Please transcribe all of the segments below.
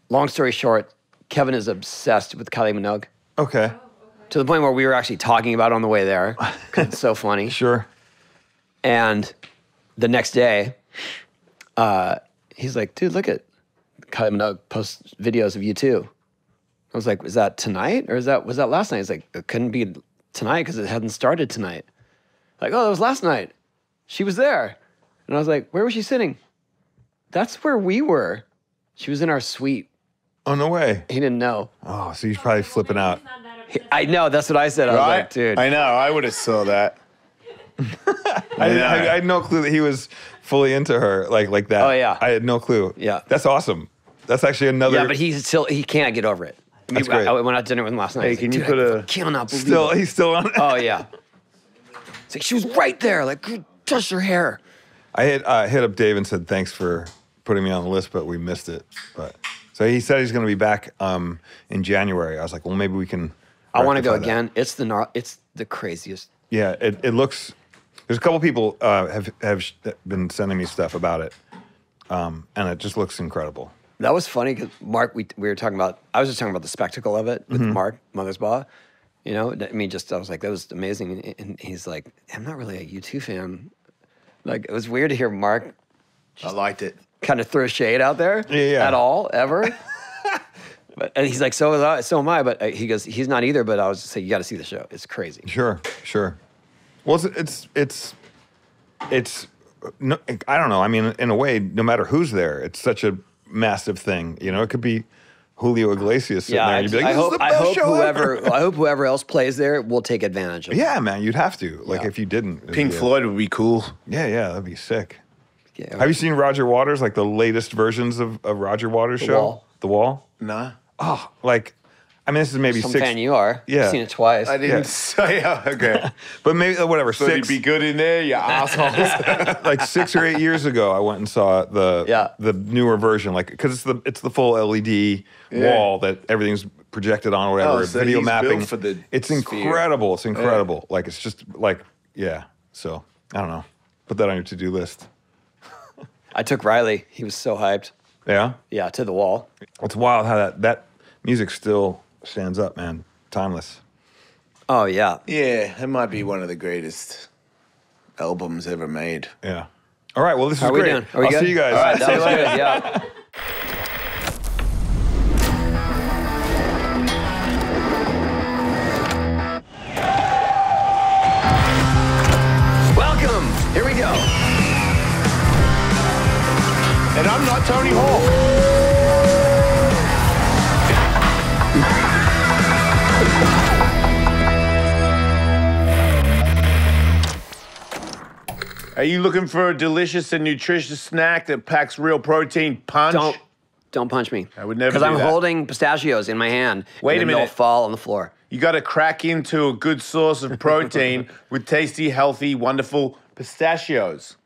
long story short, Kevin is obsessed with Kylie Minogue. Okay. To the point where we were actually talking about it on the way there, because it's so funny. Sure. And the next day, he's like, dude, look at Kylie Minogue posts videos of you too. I was like, is that tonight or was that last night? He's like, it couldn't be tonight because it hadn't started tonight. Like, oh, that was last night. She was there. And I was like, where was she sitting? That's where we were. She was in our suite. Oh, no way. He didn't know. Oh, so he's probably flipping out. I know, that's what I said. I was like, dude. I know, I would have saw that. I had no clue that he was fully into her like that. Oh, yeah. I had no clue. Yeah. That's awesome. That's actually another. Yeah, but he can't get over it. That's great. I went out to dinner with him last night. Hey, He's can like, you dude, put I cannot believe it. He's still on. Oh, yeah. It's like, she was right there. Like, touch her hair. I hit up Dave and said, thanks for putting me on the list, but we missed it. But so he said he's going to be back in January. I was like, well, maybe we can. I want to go rectify that. again. It's the craziest. Yeah, it looks. There's a couple people have been sending me stuff about it, and it just looks incredible. That was funny because Mark, we were talking about. I was just talking about the spectacle of it with Mark Mothersbaugh. You know, I mean, I was like, that was amazing. And he's like, I'm not really a U2 fan. Like, it was weird to hear Mark. I liked it. Kind of throw shade out there at all, ever. And he's like, so am I. But he goes, he's not either. But I was just saying, you got to see the show. It's crazy. Sure. Well, it's no, I don't know. I mean, in a way, no matter who's there, it's such a massive thing. You know, it could be Julio Iglesias sitting there. And you'd be like, I hope whoever else plays there will take advantage of it. Yeah, man, you'd have to. Like, if you didn't. Pink Floyd would be cool. Yeah, that'd be sick. Yeah. Have you seen Roger Waters, like the latest versions of Roger Waters' show? Wall. The Wall? Nah. Oh, like, I mean, this is maybe Some six. fan you are. Yeah. I've seen it twice. I didn't say, okay. But maybe, whatever, So you'd six. be good in there, you assholes. Like 6 or 8 years ago, I went and saw the newer version, like, because it's the full LED wall that everything's projected on, or whatever. Oh, so video he's mapping. built for the it's sphere. incredible. It's incredible. Like, it's just like, yeah. So I don't know. Put that on your to-do list. I took Riley. He was so hyped. Yeah. Yeah, to the wall. It's wild how that music still stands up, man. Timeless. Oh, yeah. Yeah, it might be one of the greatest albums ever made. Yeah. All right. Well, this is How are we great. doing? Are we I'll good? see you guys. All right, that was good. Yeah. Welcome. Here we go. And I'm not Tony Hawk. Are you looking for a delicious and nutritious snack that packs real protein punch? Don't punch me. I would never Because do I'm that. holding pistachios in my hand. Wait a and then minute. they'll fall on the floor. You got to crack into a good source of protein with tasty, healthy, wonderful pistachios.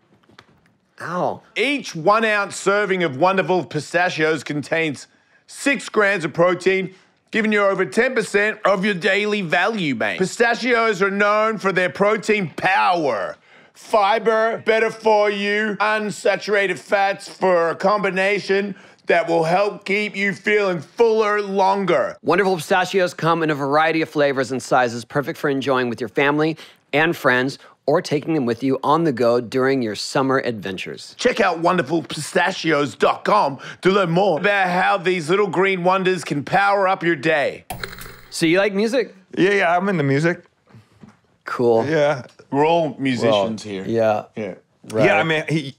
Ow. Each 1 ounce serving of wonderful pistachios contains 6 grams of protein, giving you over 10% of your daily value, mate. Pistachios are known for their protein power. Fiber, better for you, unsaturated fats for a combination that will help keep you feeling fuller longer. Wonderful pistachios come in a variety of flavors and sizes, perfect for enjoying with your family and friends, or taking them with you on the go during your summer adventures. Check out wonderfulpistachios.com to learn more about how these little green wonders can power up your day. So you like music? Yeah, I'm into music. Cool. Yeah. We're all musicians here. Yeah. Yeah. Right. Yeah, I mean, he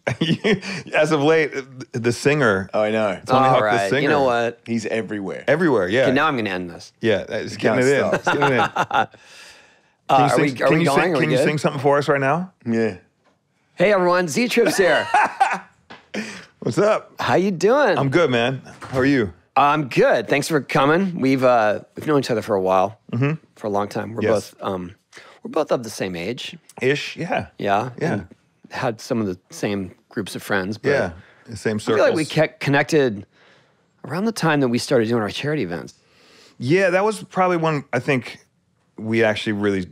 as of late, the singer, Oh, I know. Tony All Hawk, the right. singer. You know what? He's everywhere. Everywhere, yeah. Okay, now I'm going to end this. Yeah, it's getting it in. Can't It's getting it in. Are we going? Are Can we you good? sing something for us right now? Yeah. Hey everyone, Z-Trip's here. What's up? How you doing? I'm good, man. How are you? I'm good. Thanks for coming. We've known each other for a while, for a long time. We're Yes. both of the same age. Ish, yeah. Yeah. Yeah. And had some of the same groups of friends. But Yeah, the same I circles. feel like we kept connected around the time that we started doing our charity events. Yeah, that was probably when I think we actually really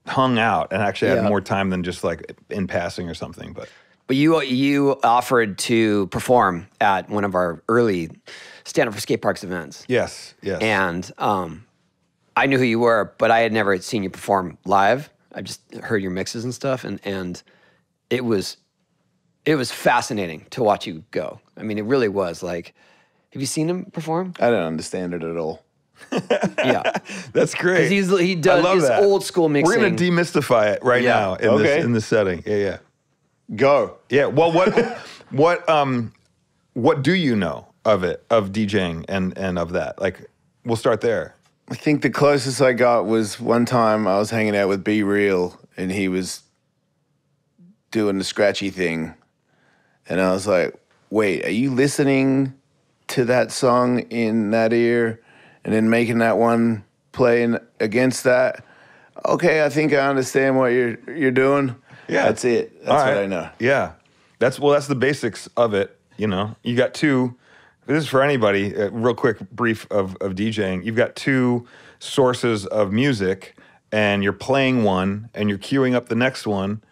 hung out and actually had Yeah. more time than just like in passing or something. But But you offered to perform at one of our early Stand Up for Skate Parks events. Yes. And I knew who you were, but I had never seen you perform live. I just heard your mixes and stuff, and it was fascinating to watch you go. I mean, it really was. Like, have you seen him perform? I don't understand it at all. Yeah, that's great. Because he does his old school mixing. We're gonna demystify it right now in this setting. Yeah. Go. Yeah. Well, what do you know of it, of DJing and of that? Like, we'll start there. I think the closest I got was one time I was hanging out with Be Real, and he was doing the scratchy thing, and I was like, "Wait, are you listening to that song in that ear, and then making that one playing against that? Okay, I think I understand what you're doing." Yeah, that's it. That's what I know. Yeah, that's the basics of it. You know, you got two. This is for anybody. Real quick brief of DJing. You've got two sources of music, and you're playing one, and you're queuing up the next one,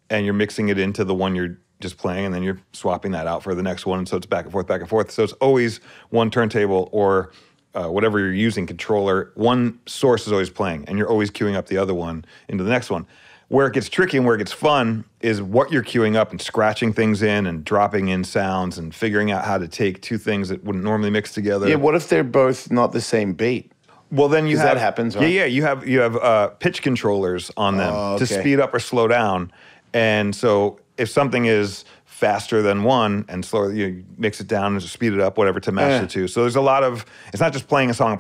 and you're mixing it into the one you're just playing, and then you're swapping that out for the next one. And so it's back and forth, back and forth. So it's always one turntable or whatever you're using, controller. One source is always playing, and you're always queuing up the other one into the next one. Where it gets tricky and where it gets fun is what you're queuing up and scratching things in and dropping in sounds and figuring out how to take two things that wouldn't normally mix together. Yeah, what if they're both not the same beat? Well, then you have... that happens, right? Yeah, you have pitch controllers on them to speed up or slow down. And so if something is faster than one and slower, you mix it down and speed it up, whatever, to match the two. So there's a lot of, it's not just playing a song,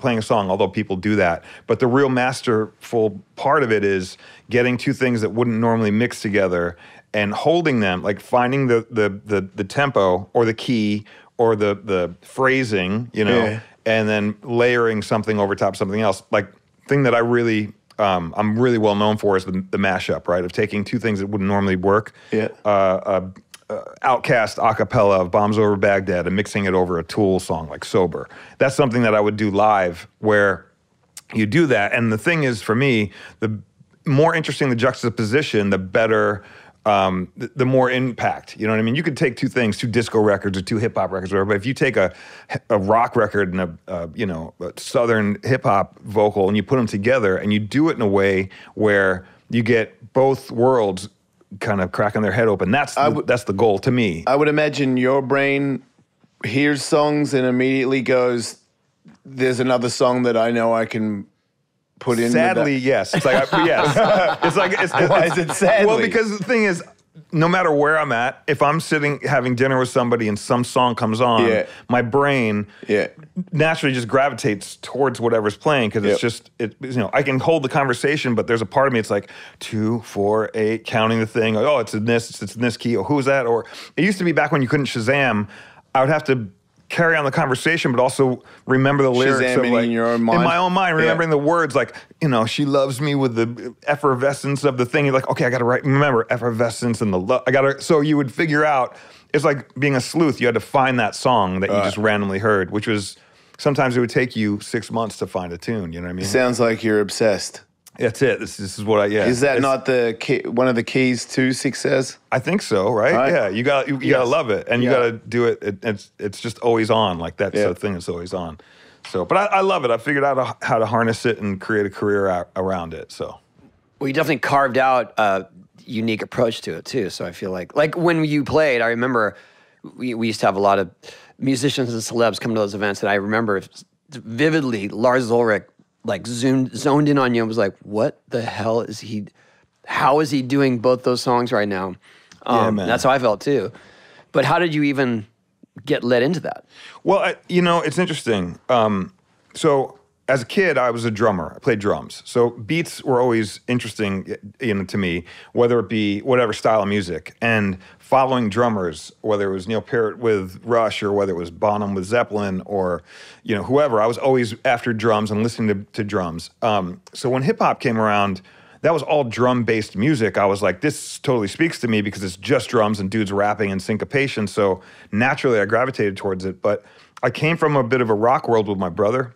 although people do that. But the real masterful part of it is getting two things that wouldn't normally mix together and holding them, like finding the tempo or the key or the phrasing, you know, and then layering something over top of something else. Like, thing that I really... I'm really well known for is the mashup, right? Of taking two things that wouldn't normally work. Yeah. Outcast a cappella of Bombs Over Baghdad and mixing it over a Tool song like Sober. That's something that I would do live, where you do that. And the thing is, for me, the more interesting the juxtaposition, the better, the more impact. You know what I mean? You could take two things, two disco records or two hip hop records, or whatever. But if you take a rock record and a southern hip hop vocal and you put them together and you do it in a way where you get both worlds kind of cracking their head open, that's the goal to me. I would imagine your brain hears songs and immediately goes, "There's another song that I know I can put in." Sadly, yes. It's like, yes. Why is it sadly? Well, because the thing is, no matter where I'm at, if I'm sitting having dinner with somebody and some song comes on, my brain naturally just gravitates towards whatever's playing, because it's just, I can hold the conversation, but there's a part of me, it's like 2, 4, 8, counting the thing. Like, oh, it's in this key. Oh, who's that? Or it used to be back when you couldn't Shazam, I would have to carry on the conversation, but also remember the lyrics. Shazamming in your own mind. In my own mind, remembering the words, like, she loves me with the effervescence of the thing. You're like, okay, I got to remember effervescence and the love. So you would figure out, it's like being a sleuth. You had to find that song that you just randomly heard, which was, sometimes it would take you 6 months to find a tune. You know what I mean? Sounds like you're obsessed. That's it. This is what Is that not the key, one of the keys to success? I think so, right? Yeah, you gotta love it, and you gotta do it. It's just always on, like that sort of thing is always on. So, but I love it. I figured out how to harness it and create a career around it. So, well, you definitely carved out a unique approach to it too. So I feel like when you played, I remember we used to have a lot of musicians and celebs come to those events, and I remember vividly Lars Ulrich zoned in on you and was like, what the hell is he, how is he doing both those songs right now? Man. That's how I felt too. But how did you even get led into that? Well, it's interesting. So as a kid, I was a drummer. I played drums. So beats were always interesting, to me, whether it be whatever style of music. And following drummers, whether it was Neil Peart with Rush or whether it was Bonham with Zeppelin or, whoever, I was always after drums and listening to drums. So when hip hop came around, that was all drum-based music. I was like, this totally speaks to me because it's just drums and dudes rapping and syncopation. So naturally, I gravitated towards it. But I came from a bit of a rock world with my brother.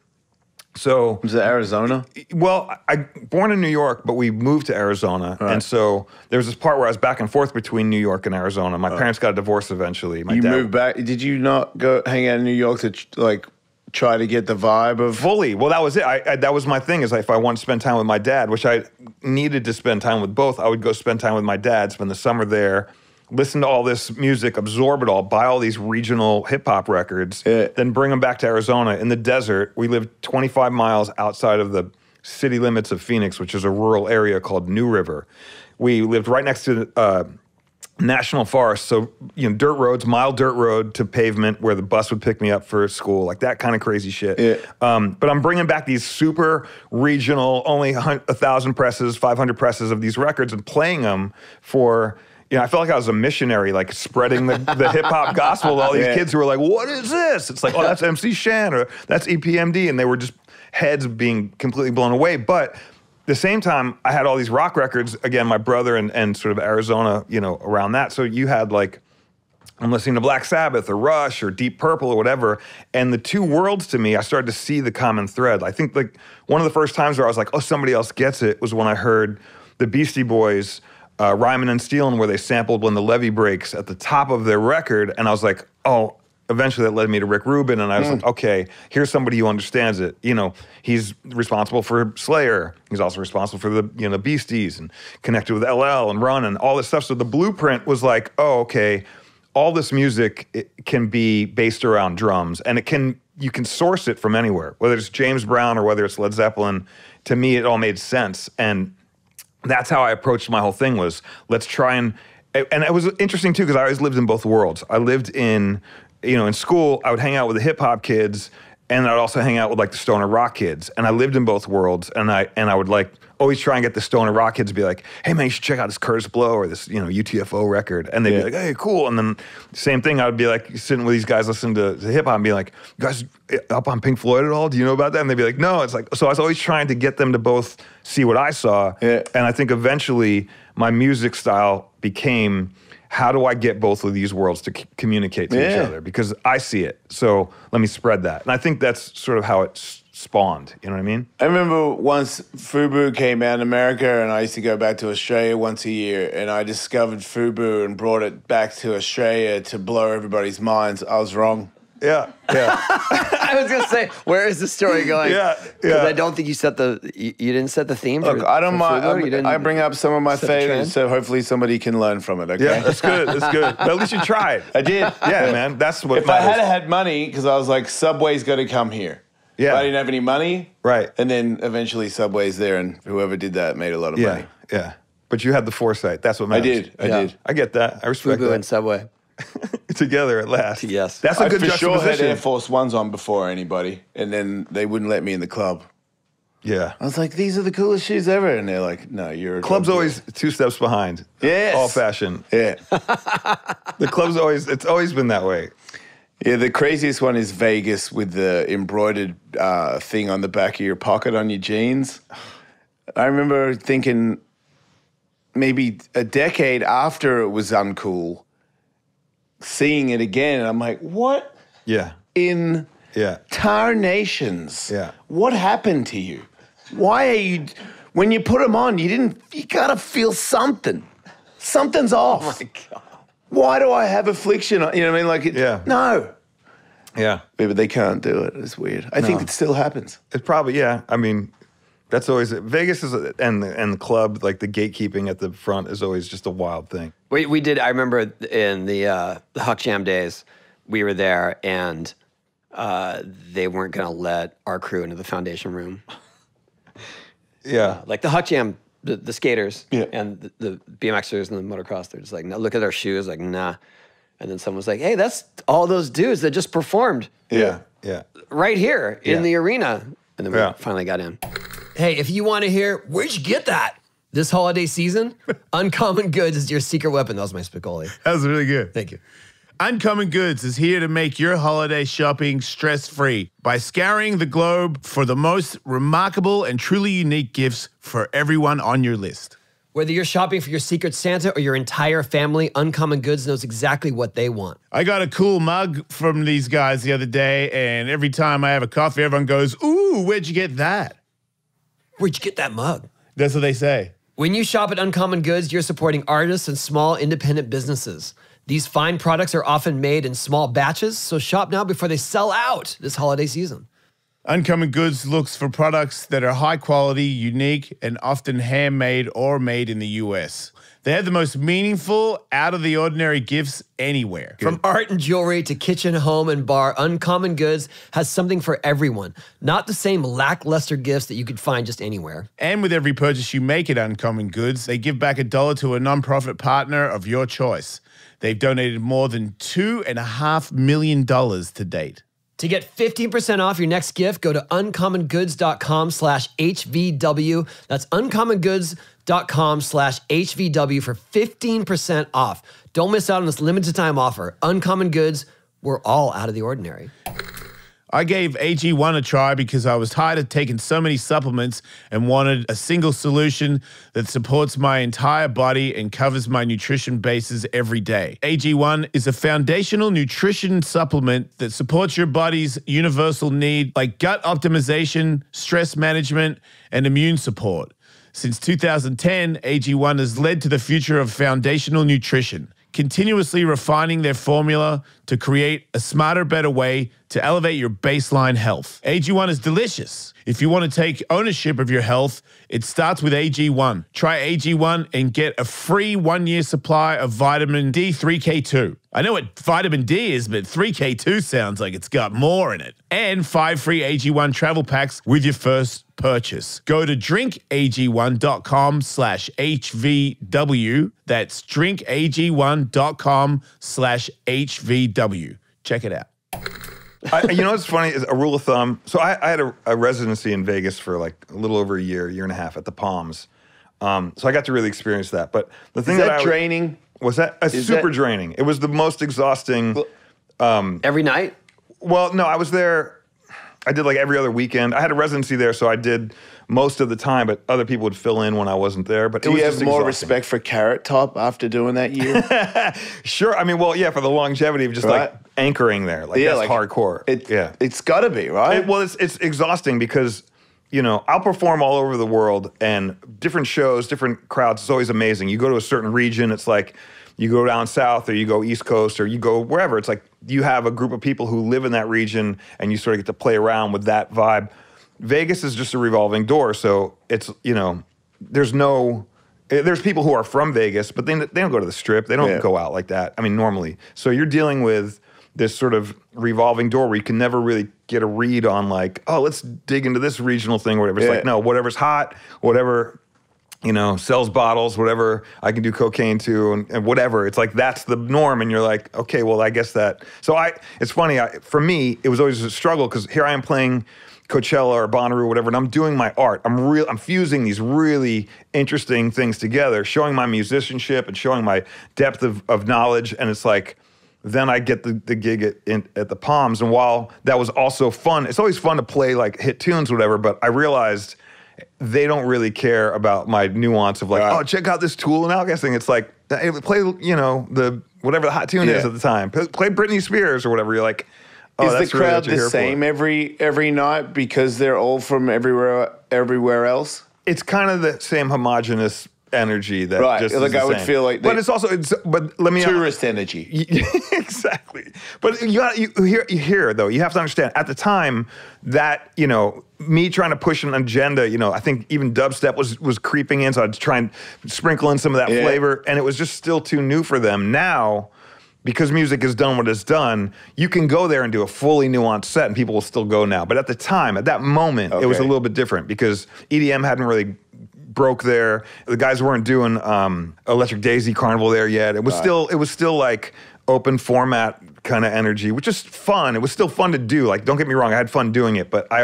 So was it Arizona? Well, I born in New York, but we moved to Arizona, and so there was this part where I was back and forth between New York and Arizona. My parents got a divorce eventually. My dad moved back. Did you not go hang out in New York to try to get the vibe of fully? Well, that was it. That was my thing. Is if I wanted to spend time with my dad, which I needed to spend time with both, I would go spend time with my dad, spend the summer there. Listen to all this music, absorb it all, buy all these regional hip-hop records, then bring them back to Arizona. In the desert, we lived 25 miles outside of the city limits of Phoenix, which is a rural area called New River. We lived right next to national forest, so dirt roads, mile dirt road to pavement where the bus would pick me up for school, like that kind of crazy shit. But I'm bringing back these super regional, only 1,000 presses, 500 presses of these records and playing them for... I felt like I was a missionary, like spreading the hip-hop gospel to all these kids who were like, what is this? It's like, oh, that's MC Shan, or that's EPMD, and they were just heads being completely blown away. But at the same time, I had all these rock records, again, my brother and sort of Arizona, around that. So you had I'm listening to Black Sabbath or Rush or Deep Purple or whatever, and the two worlds to me, I started to see the common thread. I think one of the first times where I was like, oh, somebody else gets it was when I heard the Beastie Boys Rhymin' and Stealin', where they sampled When the Levee Breaks at the top of their record, and I was like, oh, eventually that led me to Rick Rubin, and I was like, okay, here's somebody who understands it. He's responsible for Slayer. He's also responsible for the Beasties and connected with LL and Run and all this stuff. So the blueprint was like, oh, okay, all this music it can be based around drums, and you can source it from anywhere, whether it's James Brown or whether it's Led Zeppelin. To me, it all made sense, and that's how I approached my whole thing was, let's try and it was interesting too, because I always lived in both worlds. I lived in school, I would hang out with the hip hop kids, and I'd also hang out with the stoner rock kids. And I lived in both worlds, and I would always try and get the stoner rock kids to be like, hey man, you should check out this Curtis Blow or this, UTFO record. And they'd be like, hey, cool. And then same thing, I would be sitting with these guys listening to hip hop and be like, you guys up on Pink Floyd at all? Do you know about that? And they'd be like, no. It's so I was always trying to get them to both see what I saw. Yeah. And I think eventually my music style became, how do I get both of these worlds to communicate to each other? Because I see it. So let me spread that. And I think that's sort of how it spawned. You know what I mean? I remember once FUBU came out in America, and I used to go back to Australia once a year, and I discovered FUBU and brought it back to Australia to blow everybody's minds. I was wrong. Yeah. I was gonna say, where is the story going? Yeah. I don't think you didn't set the theme. Look, I don't mind. I bring up some of my favorites, so hopefully somebody can learn from it. Okay. Yeah, that's good. That's good. But at least you tried. I did. Yeah, man. That's what. If matters. I had money, because I was like, Subway's got to come here. Yeah. But I didn't have any money. Right. And then eventually Subway's there, and whoever did that made a lot of money. Yeah. But you had the foresight. That's what matters. I did. I get that. I respect that. And Subway. Together at last. Yes. That's a good juxtaposition. I for sure had Air Force Ones on before anybody, and then they wouldn't let me in the club. Yeah. I was like, these are the coolest shoes ever. And they're like, no, you're a club's always 2 steps behind. Yes. All fashion. Yeah. The club's it's always been that way. Yeah, the craziest one is Vegas with the embroidered thing on the back of your pocket on your jeans. I remember thinking maybe a decade after it was uncool, seeing it again, and I'm like, what? Yeah. In tarnations. Yeah. What happened to you? Why are you, when you put them on, you gotta feel something. Something's off. Oh my God. Why do I have affliction? You know what I mean? No. Yeah. But they can't do it. It's weird. I think it still happens. It probably, I mean, that's always Vegas is and the club, like the gatekeeping at the front is always just a wild thing. We did. I remember in the Huck Jam days, we were there, and they weren't going to let our crew into the foundation room. Yeah, like the Huck Jam, the skaters and the BMXers and the motocross. They're just like, no, look at our shoes, like nah. And then someone was like, hey, that's all those dudes that just performed. Yeah. Right here in the arena. And then we finally got in. Hey, if you want to hear, where'd you get that? This holiday season, Uncommon Goods is your secret weapon. That was my Spicoli. That was really good. Thank you. Uncommon Goods is here to make your holiday shopping stress-free by scouring the globe for the most remarkable and truly unique gifts for everyone on your list. Whether you're shopping for your Secret Santa or your entire family, Uncommon Goods knows exactly what they want. I got a cool mug from these guys the other day, and every time I have a coffee, everyone goes, "Ooh, where'd you get that?" Where'd you get that mug? That's what they say. When you shop at Uncommon Goods, you're supporting artists and small independent businesses. These fine products are often made in small batches, so shop now before they sell out this holiday season. Uncommon Goods looks for products that are high quality, unique, and often handmade or made in the US. They have the most meaningful, out-of-the-ordinary gifts anywhere. From art and jewelry to kitchen, home, and bar, Uncommon Goods has something for everyone. Not the same lackluster gifts that you could find just anywhere. And with every purchase you make at Uncommon Goods, they give back $1 to a nonprofit partner of your choice. They've donated more than $2.5 million to date. To get 15% off your next gift, go to uncommongoods.com/HVW. That's uncommongoods.com/HVW for 15% off. Don't miss out on this limited time offer. Uncommon Goods, we're all out of the ordinary. I gave AG1 a try because I was tired of taking so many supplements and wanted a single solution that supports my entire body and covers my nutrition bases every day. AG1 is a foundational nutrition supplement that supports your body's universal need like gut optimization, stress management, and immune support. Since 2010, AG1 has led to the future of foundational nutrition, continuously refining their formula to create a smarter, better way to elevate your baseline health. AG1 is delicious. If you want to take ownership of your health, it starts with AG1. Try AG1 and get a free 1-year supply of vitamin D3K2. I know what vitamin D is, but 3K2 sounds like it's got more in it. And 5 free AG1 travel packs with your first purchase. Go to drinkag1.com/HVW. That's drinkag1.com/HVW. Check it out. You know what's funny is a rule of thumb. So I had a residency in Vegas for like a little over a year and a half at the Palms. So I got to really experience that. But the thing Is that draining? Was that super draining? It was the most exhausting. Every night? Well, no, I was there. I did like every other weekend. I had a residency there, so I did most of the time, but other people would fill in when I wasn't there. But do you have more respect for Carrot Top after doing that year? Sure. I mean, well, yeah, for the longevity of just like anchoring there. Like that's like, hardcore. It's got to be, right? It's exhausting because, you know, I'll perform all over the world and different shows, different crowds. It's always amazing. You go to a certain region, it's like you go down south or you go East Coast or you go wherever. It's like you have a group of people who live in that region and you sort of get to play around with that vibe. Vegas is just a revolving door. So it's, you know, there's people who are from Vegas, but they don't go to the Strip. They don't go out like that. I mean, normally. So you're dealing with this sort of revolving door where you can never really get a read on like, oh, let's dig into this regional thing or whatever. It's like, no, whatever's hot, whatever, you know, sells bottles, whatever I can do cocaine to and whatever. It's like, that's the norm. And you're like, okay, well, I guess that. So it's funny, for me, it was always a struggle because here I am playing Coachella or Bonnaroo or whatever, and I'm doing my art. I'm fusing these really interesting things together, showing my musicianship and showing my depth of knowledge. And it's like, then I get the gig at the Palms. And while that was also fun, it's always fun to play like hit tunes or whatever, but I realized they don't really care about my nuance of like, oh, check out this Tool and Outcast thing. It's like, play, you know, whatever the hot tune is at the time. Play Britney Spears or whatever. You're like, oh, is the crowd the same every night because they're all from everywhere else? It's kind of the same homogenous energy that just like I would feel like, but it's also but let me tourist energy. Exactly. But you hear though, you have to understand at the time that, you know, me trying to push an agenda, you know, I think even dubstep was creeping in, so I'd try and sprinkle in some of that flavor, and it was just still too new for them. Now, because music has done what it's done, you can go there and do a fully nuanced set and people will still go now. But at the time, at that moment, it was a little bit different because EDM hadn't really broke there. The guys weren't doing Electric Daisy Carnival there yet. It was still like open format kind of energy, which is fun. It was still fun to do. Like, don't get me wrong, I had fun doing it, but I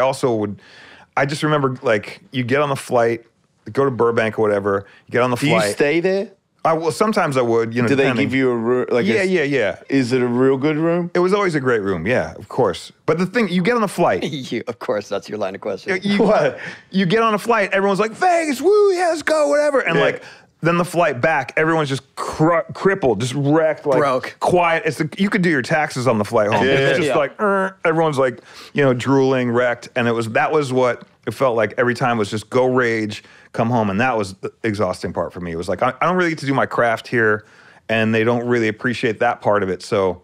just remember like you get on the flight, go to Burbank or whatever, you get on the flight. Do you stay there? Well, sometimes I would, you know. Do they give you a room? Like yeah. Is it a real good room? It was always a great room, yeah, of course. But the thing, you get on the flight. Of course, that's your line of question. You get on a flight, everyone's like, Vegas, woo, yeah, let's go, whatever. And like, then the flight back, everyone's just crippled, just wrecked, like broke, quiet. You could do your taxes on the flight home. It's just like everyone's like, you know, drooling, wrecked, and that was what it felt like every time was just go rage, come home, and that was the exhausting part for me. It was like I don't really get to do my craft here, and they don't really appreciate that part of it. So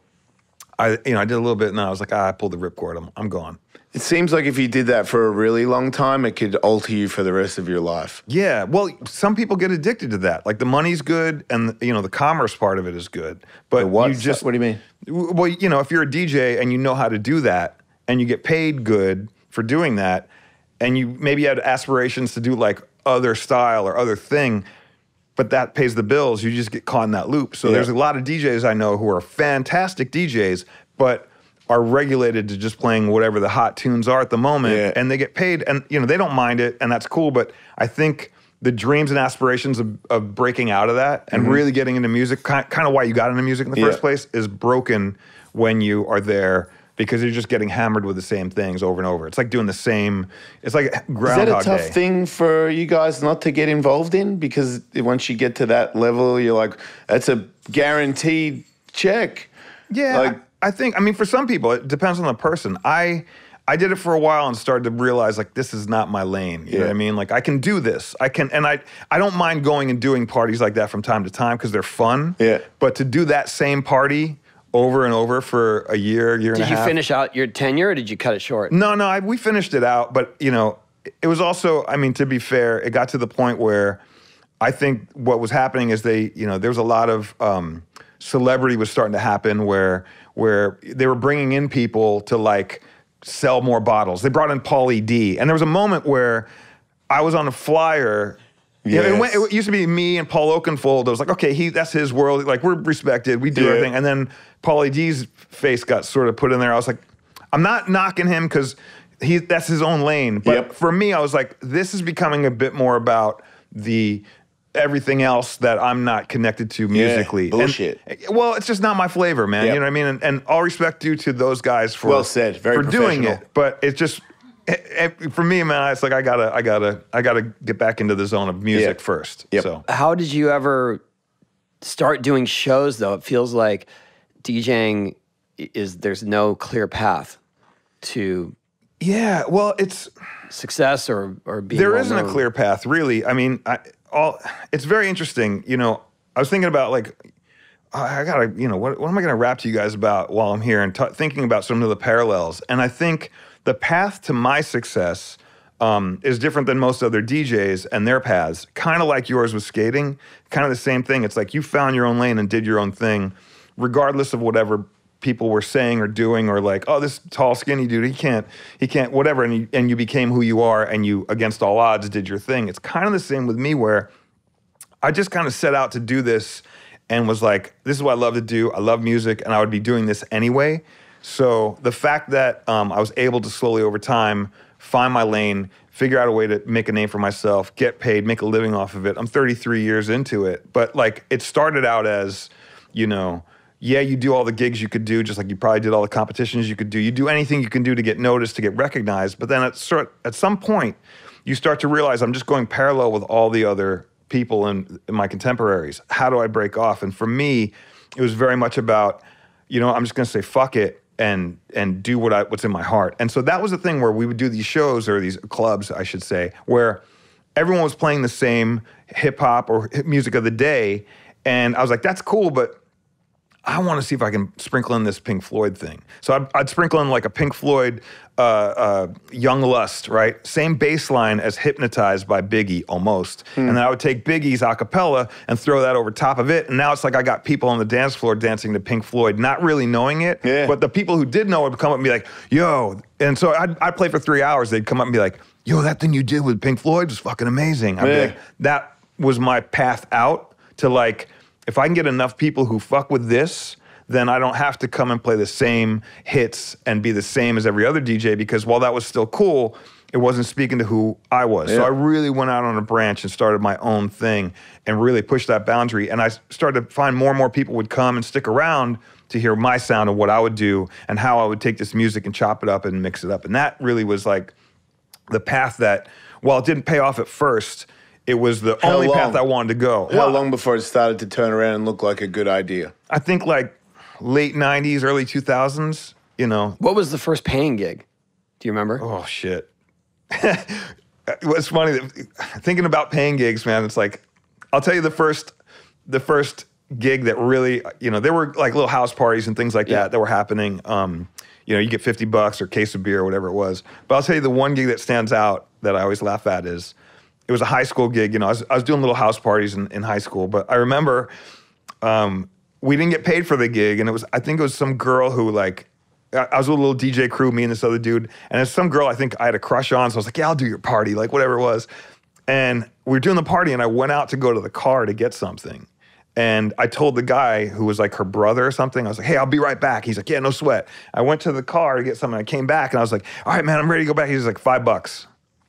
I did a little bit, and then I was like, I pulled the ripcord. I'm gone. It seems like if you did that for a really long time, it could alter you for the rest of your life. Yeah, well, some people get addicted to that. Like the money's good, and the commerce part of it is good. But what do you mean? Well, if you're a DJ and you know how to do that, and you get paid good for doing that, and you maybe had aspirations to do like other style or other thing, but that pays the bills, you just get caught in that loop. So there's a lot of DJs I know who are fantastic DJs, but are regulated to just playing whatever the hot tunes are at the moment, and they get paid, and they don't mind it, and that's cool. But I think the dreams and aspirations of breaking out of that and really getting into music, kind of why you got into music in the first place, is broken when you are there, because you're just getting hammered with the same things over and over. It's like doing the same. It's like Groundhog Day. Is that a tough thing for you guys not to get involved in? Because once you get to that level, you're like, that's a guaranteed check. Yeah. I think, for some people, it depends on the person. I did it for a while and started to realize, like, this is not my lane. You know what I mean? Like, I can do this. I don't mind going and doing parties like that from time to time because they're fun. Yeah. But to do that same party over and over for a year and a half. Did you finish out your tenure, or did you cut it short? No, we finished it out. But, it was also, to be fair, it got to the point where I think what was happening is there was a lot of celebrity was starting to happen where they were bringing in people to like sell more bottles. They brought in Pauly D, and there was a moment where I was on a flyer. Yes. It used to be me and Paul Oakenfold. I was like, okay, that's his world. Like, we're respected. We do everything. And then Pauly D's face got sort of put in there. I was like, I'm not knocking him because that's his own lane. But for me, I was like, this is becoming a bit more about everything else that I'm not connected to musically. Bullshit. Well, it's just not my flavor, man. You know what I mean? And all respect due to those guys for well said, very for doing it. But it's just for me, man. It's like I gotta get back into the zone of music first. Yep. So how did you ever start doing shows? Though it feels like DJing there's no clear path to. Yeah, well, it's success or being. There isn't a clear path, really. It's very interesting. I was thinking about like, I gotta, what am I gonna rap to you guys about while I'm here, and thinking about some of the parallels. And I think the path to my success is different than most other DJs and their paths. Kind of like yours with skating, kind of the same thing. It's like you found your own lane and did your own thing, regardless of whatever people were saying or doing, or like, oh, this tall, skinny dude, he can't, whatever, and you became who you are, and you, against all odds, did your thing. It's kind of the same with me, where I just kind of set out to do this and was like, this is what I love to do. I love music, and I would be doing this anyway. So the fact that I was able to slowly over time find my lane, figure out a way to make a name for myself, get paid, make a living off of it. I'm 33 years into it, but like it started out as, you do all the gigs you could do, just like you probably did all the competitions you could do. You do anything you can do to get noticed, to get recognized. But then at some point, you start to realize I'm just going parallel with all the other people in my contemporaries. How do I break off? And for me, it was very much about, I'm just going to say fuck it and do what's in my heart. And so that was the thing where we would do these shows, or these clubs, I should say, where everyone was playing the same hip hop or music of the day. And I was like, that's cool, but I want to see if I can sprinkle in this Pink Floyd thing. So I'd sprinkle in like a Pink Floyd, Young Lust, right? Same bass line as Hypnotized by Biggie, almost. And then I would take Biggie's a cappella and throw that over top of it. And now it's like I got people on the dance floor dancing to Pink Floyd, not really knowing it. Yeah. But the people who did know it would come up and be like, yo. And so I'd play for 3 hours. They'd come up and be like, yo, that thing you did with Pink Floyd was fucking amazing. I'd be like, that was my path out to like, if I can get enough people who fuck with this, then I don't have to come and play the same hits and be the same as every other DJ, because while that was still cool, it wasn't speaking to who I was. Yeah. So I really went out on a branch and started my own thing and really pushed that boundary. And I started to find more and more people would come and stick around to hear my sound and what I would do and how I would take this music and chop it up and mix it up. And that really was like the path that, while it didn't pay off at first, it was the only path I wanted to go. How long before it started to turn around and look like a good idea? I think like late 90s, early 2000s, you know. What was the first paying gig? Do you remember? Oh, shit. It's funny, thinking about paying gigs, man, it's like, I'll tell you the first gig that really, you know, there were like little house parties and things like that were happening. You know, you get $50 or a case of beer or whatever it was. But I'll tell you the one gig that stands out that I always laugh at is, it was a high school gig. You know, I was doing little house parties in high school, but I remember we didn't get paid for the gig, and I think it was some girl who like, I was with a little DJ crew, me and this other dude, and it's some girl I think I had a crush on, so I was like, yeah, I'll do your party, like whatever it was. And we were doing the party, and I went out to go to the car to get something. And I told the guy who was like her brother or something, I was like, hey, I'll be right back. He's like, yeah, no sweat. I went to the car to get something. I came back, and I was like, all right, man, I'm ready to go back. He was like, $5.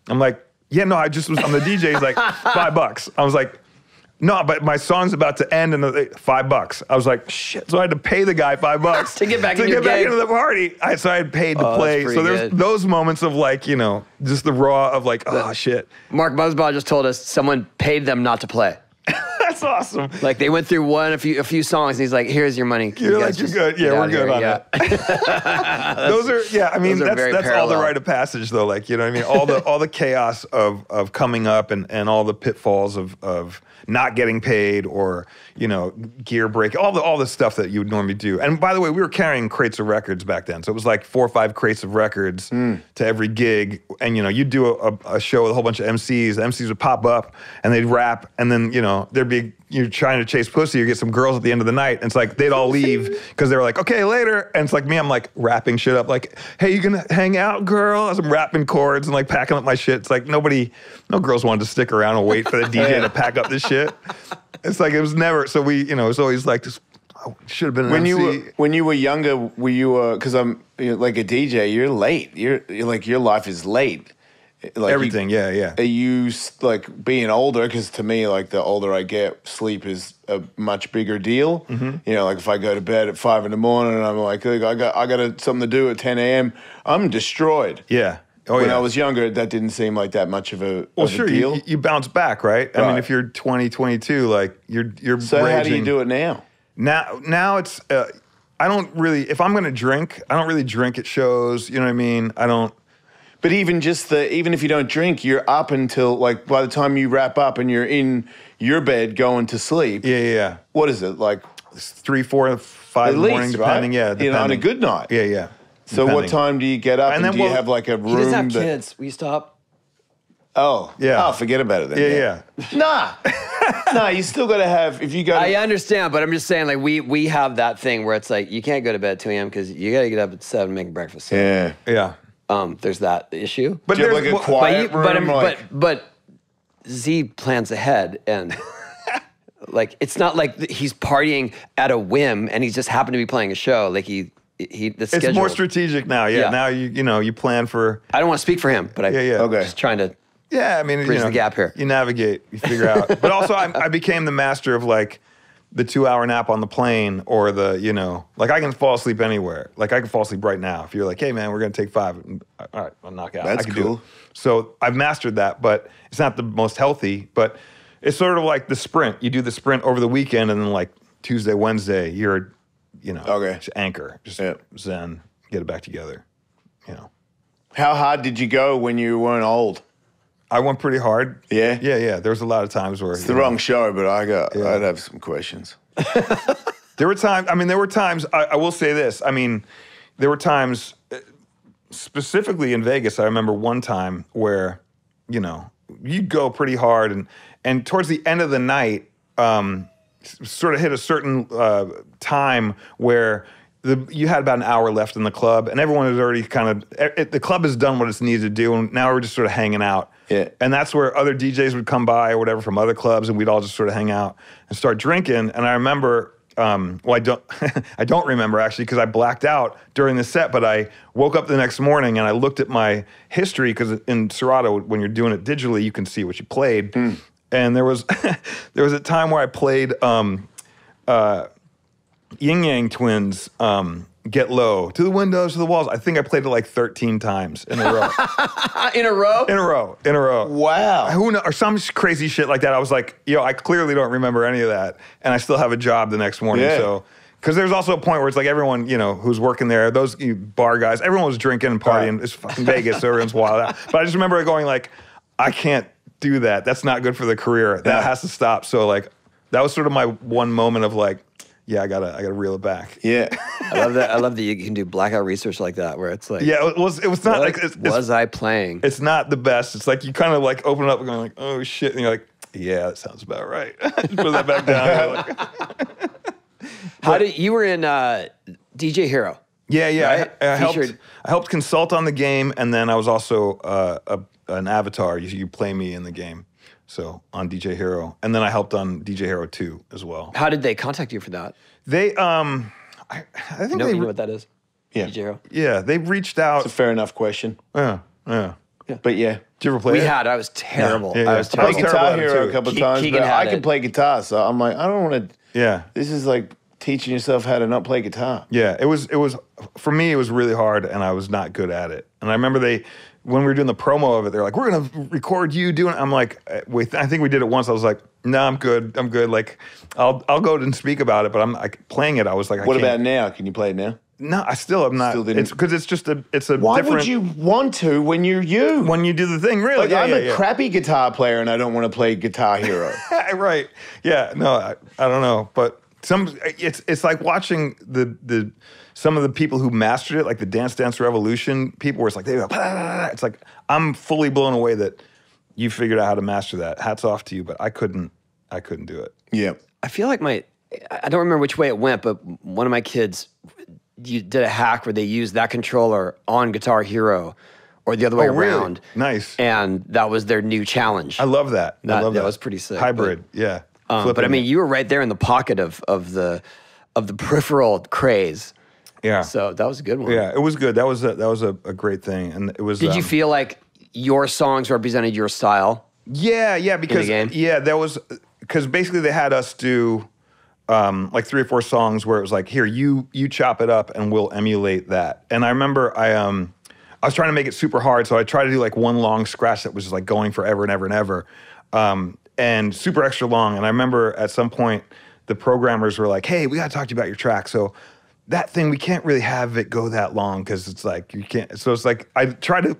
I'm like, yeah, no, I'm the DJ. He's like, $5. I was like, no, but my song's about to end in $5. I was like, shit. So I had to pay the guy $5 to get back into the party. So I had paid to play. So there's those moments of like, you know, just the raw of like, oh shit. Mark Buzzbaugh just told us someone paid them not to play. That's awesome. Like they went through a few songs, and he's like, "Here's your money." You're good. Yeah, we're good on that. Those are, yeah. I mean, that's all the rite of passage, though. Like, you know what I mean? All the chaos of coming up and all the pitfalls of not getting paid or, you know, gear break, all the stuff that you would normally do. And by the way, we were carrying crates of records back then, so it was like 4 or 5 crates of records to every gig. And you know, you'd do a show with a whole bunch of MCs. The MCs would pop up and they'd rap, and then you know there'd be, you're trying to chase pussy or get some girls at the end of the night, and it's like they'd all leave because they were like, okay, later. And it's like me, I'm like rapping shit up, like, hey, you gonna hang out, girl? As I'm rapping chords and like packing up my shit. It's like no girls wanted to stick around and wait for the DJ to pack up this shit. It's like it was never. So we, you know, it was always like this. Should have been an MC. When you were younger, were you? Because I'm like a DJ. You're late. You're like your life is late. Like everything, yeah. Are you like being older? Because to me, like the older I get, sleep is a much bigger deal. Mm-hmm. You know, like if I go to bed at 5 a.m. and I'm like, I got something to do at 10 a.m., I'm destroyed. Yeah. When I was younger, that didn't seem like that much of a deal. You bounce back, right? I mean, if you're 20, 22, like you're so raging. How do you do it now? Now it's I don't really. If I'm gonna drink, I don't really drink at shows. You know what I mean? I don't. But even if you don't drink, you're up until like by the time you wrap up and you're in your bed going to sleep. Yeah. What is it like? 3, 4, 5 in the morning, depending. Right? Yeah, depending. You know, on a good night. Yeah. So what time do you get up? And then do you have like a room? He doesn't have kids. Will you stop? Oh, yeah. Oh, forget about it then. Yeah. Nah, you still got to have, if you go I understand, but I'm just saying, like, we have that thing where it's like, you can't go to bed at 2 a.m. because you got to get up at 7 and make breakfast. Yeah. There's that issue. But there's like a quiet room. But Z plans ahead, and like, it's not like he's partying at a whim and he just happened to be playing a show. Like, it's more strategic now. Yeah. Now you plan for. I don't want to speak for him, but I'm just trying to. Yeah, I mean, bridge the gap here. You navigate, you figure out. But also, I became the master of like the 2-hour nap on the plane, or the, you know, like I can fall asleep anywhere. Like I can fall asleep right now. If you're like, hey man, we're gonna take 5. All right, I'll knock out. That's cool. So I've mastered that, but it's not the most healthy. But it's sort of like the sprint. You do the sprint over the weekend, and then like Tuesday, Wednesday, you're, you know, just anchor, just zen, get it back together. You know. How hard did you go when you weren't old? I went pretty hard. Yeah? Yeah. There was a lot of times where... It's the wrong show, but I'd have some questions. There were times, I will say this. I mean, there were times, specifically in Vegas, I remember one time where, you know, you'd go pretty hard, and towards the end of the night, sort of hit a certain time where you had about an hour left in the club, and everyone had already the club has done what it's needed to do, and now we're just sort of hanging out. Yeah. And that's where other DJs would come by or whatever from other clubs, and we'd all just sort of hang out and start drinking. And I remember, I don't remember actually, because I blacked out during the set, but I woke up the next morning and I looked at my history, because in Serato, when you're doing it digitally, you can see what you played. And there was a time where I played Yin Yang Twins, Get Low, To the Windows, to the Walls. I think I played it like 13 times in a row. In a row? In a row. Wow. Who knows, or some crazy shit like that. I was like, I clearly don't remember any of that. And I still have a job the next morning. Yeah. So, because there's also a point where it's like everyone, who's working there, those bar guys, everyone was drinking and partying. It's fucking Vegas, so everyone's wild out. But I just remember going like, I can't do that. That's not good for the career. That has to stop. So like, that was sort of my one moment of like, yeah, I gotta reel it back. Yeah. I love that. I love that you can do blackout research like that, where it's like, Yeah, it was not like was I playing? It's not the best. It's like you kind of like open it up and going like, oh shit, and you're like, yeah, that sounds about right. Just put that back down. How did you were in DJ Hero? Yeah. Right? I helped consult on the game, and then I was also an avatar. You play me in the game. So on DJ Hero, and then I helped on DJ Hero 2 as well. How did they contact you for that? They, I think You know what that is? Yeah. DJ Hero. Yeah, they reached out. It's a fair enough question. Yeah. But yeah. Did you ever play it? I was terrible. Yeah. I was I played terrible. Guitar terrible at it, Hero too. a couple Ke- times, Keegan but had I can it. play guitar, so I'm like, I don't want to. Yeah. This is like teaching yourself how to not play guitar. Yeah, it was for me. It was really hard, and I was not good at it. And I remember when we were doing the promo of it, they're like, "We're gonna record you doing." I'm like, I think we did it once. I was like, "No, I'm good. Like, I'll go and speak about it." But I'm like playing it. I was like, What about now? Can you play it now? No, I still am not. Still didn't- It's because it's just a Why different. would you want to when you're you? when you do the thing? Really? Like, I'm a crappy guitar player and I don't want to play Guitar Hero. Right. Yeah. No, I don't know, but it's like watching the some of the people who mastered it, like the Dance Dance Revolution people, where it's like they go, it's like I'm fully blown away that you figured out how to master that. Hats off to you, but I couldn't do it. Yeah. I feel like I don't remember which way it went, but one of my kids did a hack where they used that controller on Guitar Hero or the other way really? around. Nice. And that was their new challenge. I love that. I love that. That was pretty sick. Hybrid. Yeah. But I Flipping mean, it. you were right there in the pocket of the peripheral craze. Yeah. So that was a good one. Yeah, it was good. That was a great thing, and it was. Did you feel like your songs represented your style? Yeah, because game? that was because basically they had us do like 3 or 4 songs where it was like, here, you chop it up and we'll emulate that. And I remember I was trying to make it super hard, so I tried to do like one long scratch that was just like going forever and ever and ever, and super extra long. And I remember at some point the programmers were like, hey, we got to talk to you about your track. So that thing, we can't really have it go that long because it's like you can't. So it's like I try to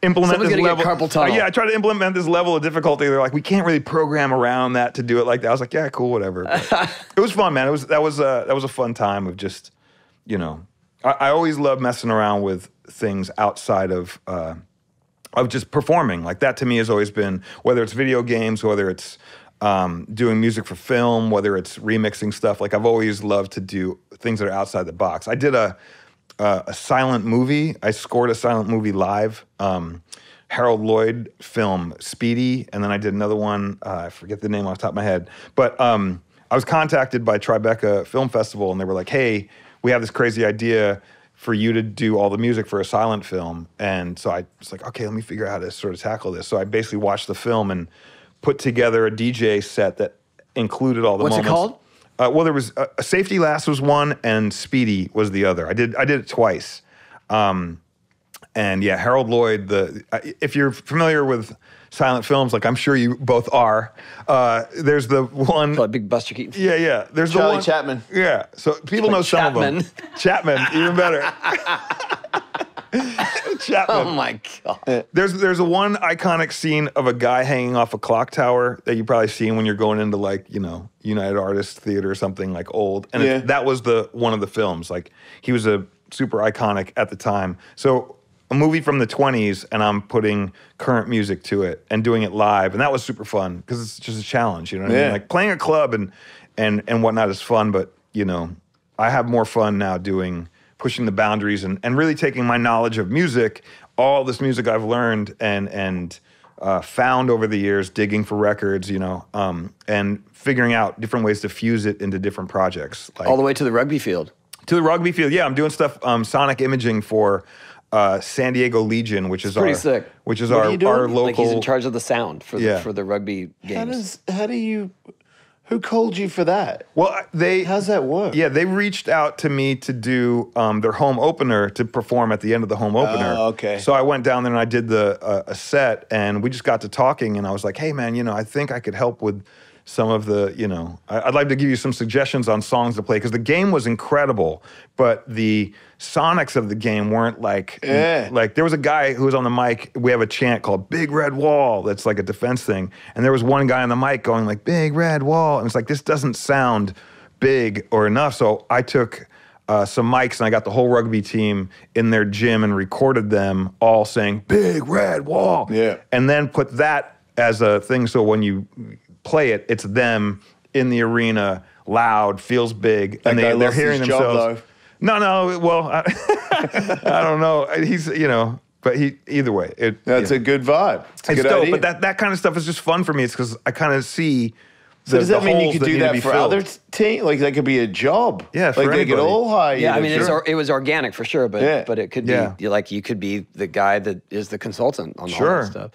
implement Someone's this gonna level. get carpal tunnel. Yeah, I try to implement this level of difficulty. They're like, we can't really program around that to do it like that. I was like, yeah, cool, whatever. But it was fun, man. That was a fun time of just, I always love messing around with things outside of just performing. Like that to me has always been, whether it's video games, whether it's doing music for film, whether it's remixing stuff. Like I've always loved to do things that are outside the box. I did a silent movie. I scored a silent movie live. Harold Lloyd film, Speedy, and then I did another one. I forget the name off the top of my head. But I was contacted by Tribeca Film Festival, and they were like, hey, we have this crazy idea for you to do all the music for a silent film. And so I was like, okay, let me figure out how to sort of tackle this. So I basically watched the film and put together a DJ set that included all the What's moments. it called? Well, there was a Safety Last was one, and Speedy was the other. I did it twice. And yeah, Harold Lloyd. If you're familiar with silent films, like I'm sure you both are, there's the one. Like Big Buster Keaton. Yeah. There's Charlie the one. Chapman. Yeah. So people know some of them. Chapman, even better. Chapman. Oh my God. There's a one iconic scene of a guy hanging off a clock tower that you've probably seen when you're going into like, United Artists Theater or something like old. And that was one of the films. Like he was a super iconic at the time. So a movie from the 20s and I'm putting current music to it and doing it live. And that was super fun because it's just a challenge, you know what I mean? Like playing a club and whatnot is fun, but I have more fun now pushing the boundaries and really taking my knowledge of music, all this music I've learned and found over the years, digging for records, and figuring out different ways to fuse it into different projects. Like, All the way to the rugby field. to the rugby field, yeah. I'm doing stuff, sonic imaging for San Diego Legion, which is pretty sick. Which is What our are you doing? local. Like he's in charge of the sound for Yeah. the rugby games. Who called you for that? Well, how's that work? Yeah, they reached out to me to do their home opener, to perform at the end of the home opener. Oh, okay. So I went down there and I did a set, and we just got to talking, and I was like, hey, man, I think I could help with some of the, I'd like to give you some suggestions on songs to play, because the game was incredible, but the sonics of the game weren't like there was a guy who was on the mic. We have a chant called Big Red Wall that's like a defense thing, and there was one guy on the mic going like Big Red Wall, and it's like, this doesn't sound big or enough. So I took some mics and I got the whole rugby team in their gym and recorded them all saying Big Red Wall, and then put that as a thing, so when you play it, it's them in the arena, loud, feels big, and they're hearing themselves. No, well, I don't know. He's, but either way. That's a good vibe. It's a good idea. But that kind of stuff is just fun for me. It's because I kind of see So does that mean you could do that for other teams? Like that could be a job. Yeah, for like anybody. They could all hire you. Yeah, I mean, it was organic for sure, but it could be like you could be the guy that is the consultant on all that stuff.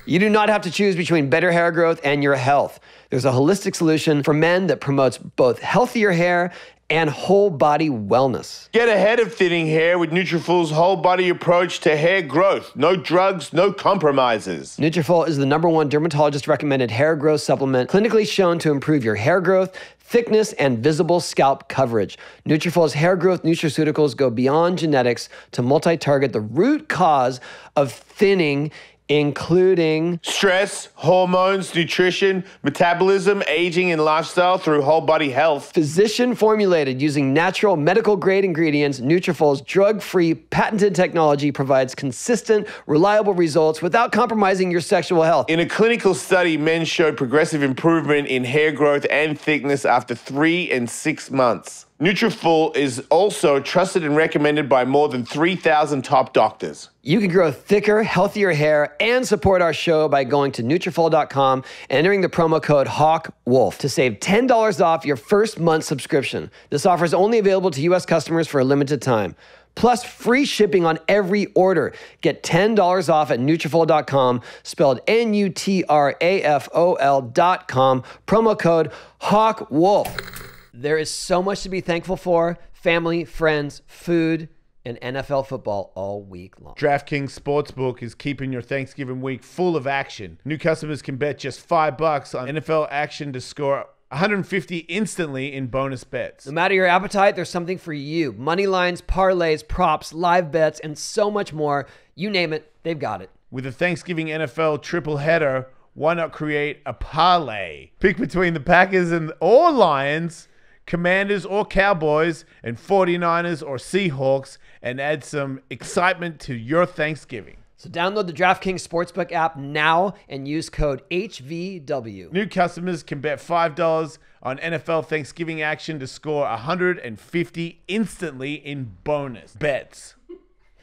You do not have to choose between better hair growth and your health. There's a holistic solution for men that promotes both healthier hair and whole body wellness. Get ahead of thinning hair with Nutrafol's whole body approach to hair growth. No drugs, no compromises. Nutrafol is the #1 dermatologist recommended hair growth supplement, clinically shown to improve your hair growth, thickness, and visible scalp coverage. Nutrafol's hair growth nutraceuticals go beyond genetics to multi-target the root cause of thinning, including stress, hormones, nutrition, metabolism, aging, and lifestyle through whole body health. Physician formulated using natural medical grade ingredients, Nutrafol's drug-free patented technology provides consistent, reliable results without compromising your sexual health. In a clinical study, men showed progressive improvement in hair growth and thickness after 3 and 6 months. Nutrafol is also trusted and recommended by more than 3,000 top doctors. You can grow thicker, healthier hair and support our show by going to Nutrafol.com and entering the promo code HAWKWOLF to save $10 off your first month subscription. This offer is only available to U.S. customers for a limited time. Plus free shipping on every order. Get $10 off at Nutrafol.com, spelled Nutrafol.com, promo code HAWKWOLF. There is so much to be thankful for: family, friends, food, and NFL football all week long. DraftKings Sportsbook is keeping your Thanksgiving week full of action. New customers can bet just $5 on NFL action to score 150 instantly in bonus bets. No matter your appetite, there's something for you. Money lines, parlays, props, live bets, and so much more. You name it, they've got it. With a Thanksgiving NFL triple header, why not create a parlay? Pick between the Packers or Lions, Commanders or Cowboys, and 49ers or Seahawks, and add some excitement to your Thanksgiving. So download the DraftKings Sportsbook app now and use code HVW. New customers can bet $5 on NFL Thanksgiving action to score 150 instantly in bonus bets.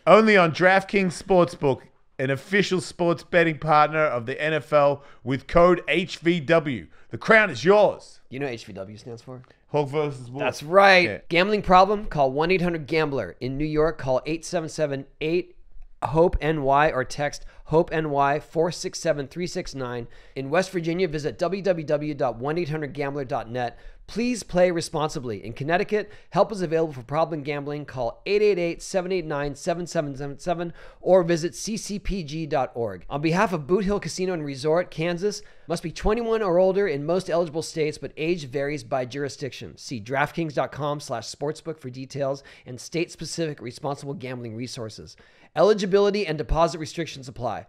Only on DraftKings Sportsbook, an official sports betting partner of the NFL, with code HVW. The crown is yours. You know what HVW stands for? Hawk versus Wolf. That's right. Yeah. Gambling problem? Call 1-800-GAMBLER. In New York, call 877-8-HOPE-NY or text HOPE-NY 467-369. In West Virginia, visit www.1800gambler.net. Please play responsibly. In Connecticut, help is available for problem gambling. Call 888-789-7777 or visit ccpg.org. On behalf of Boot Hill Casino and Resort, Kansas, must be 21 or older in most eligible states, but age varies by jurisdiction. See DraftKings.com/sportsbook for details and state-specific responsible gambling resources. Eligibility and deposit restrictions apply.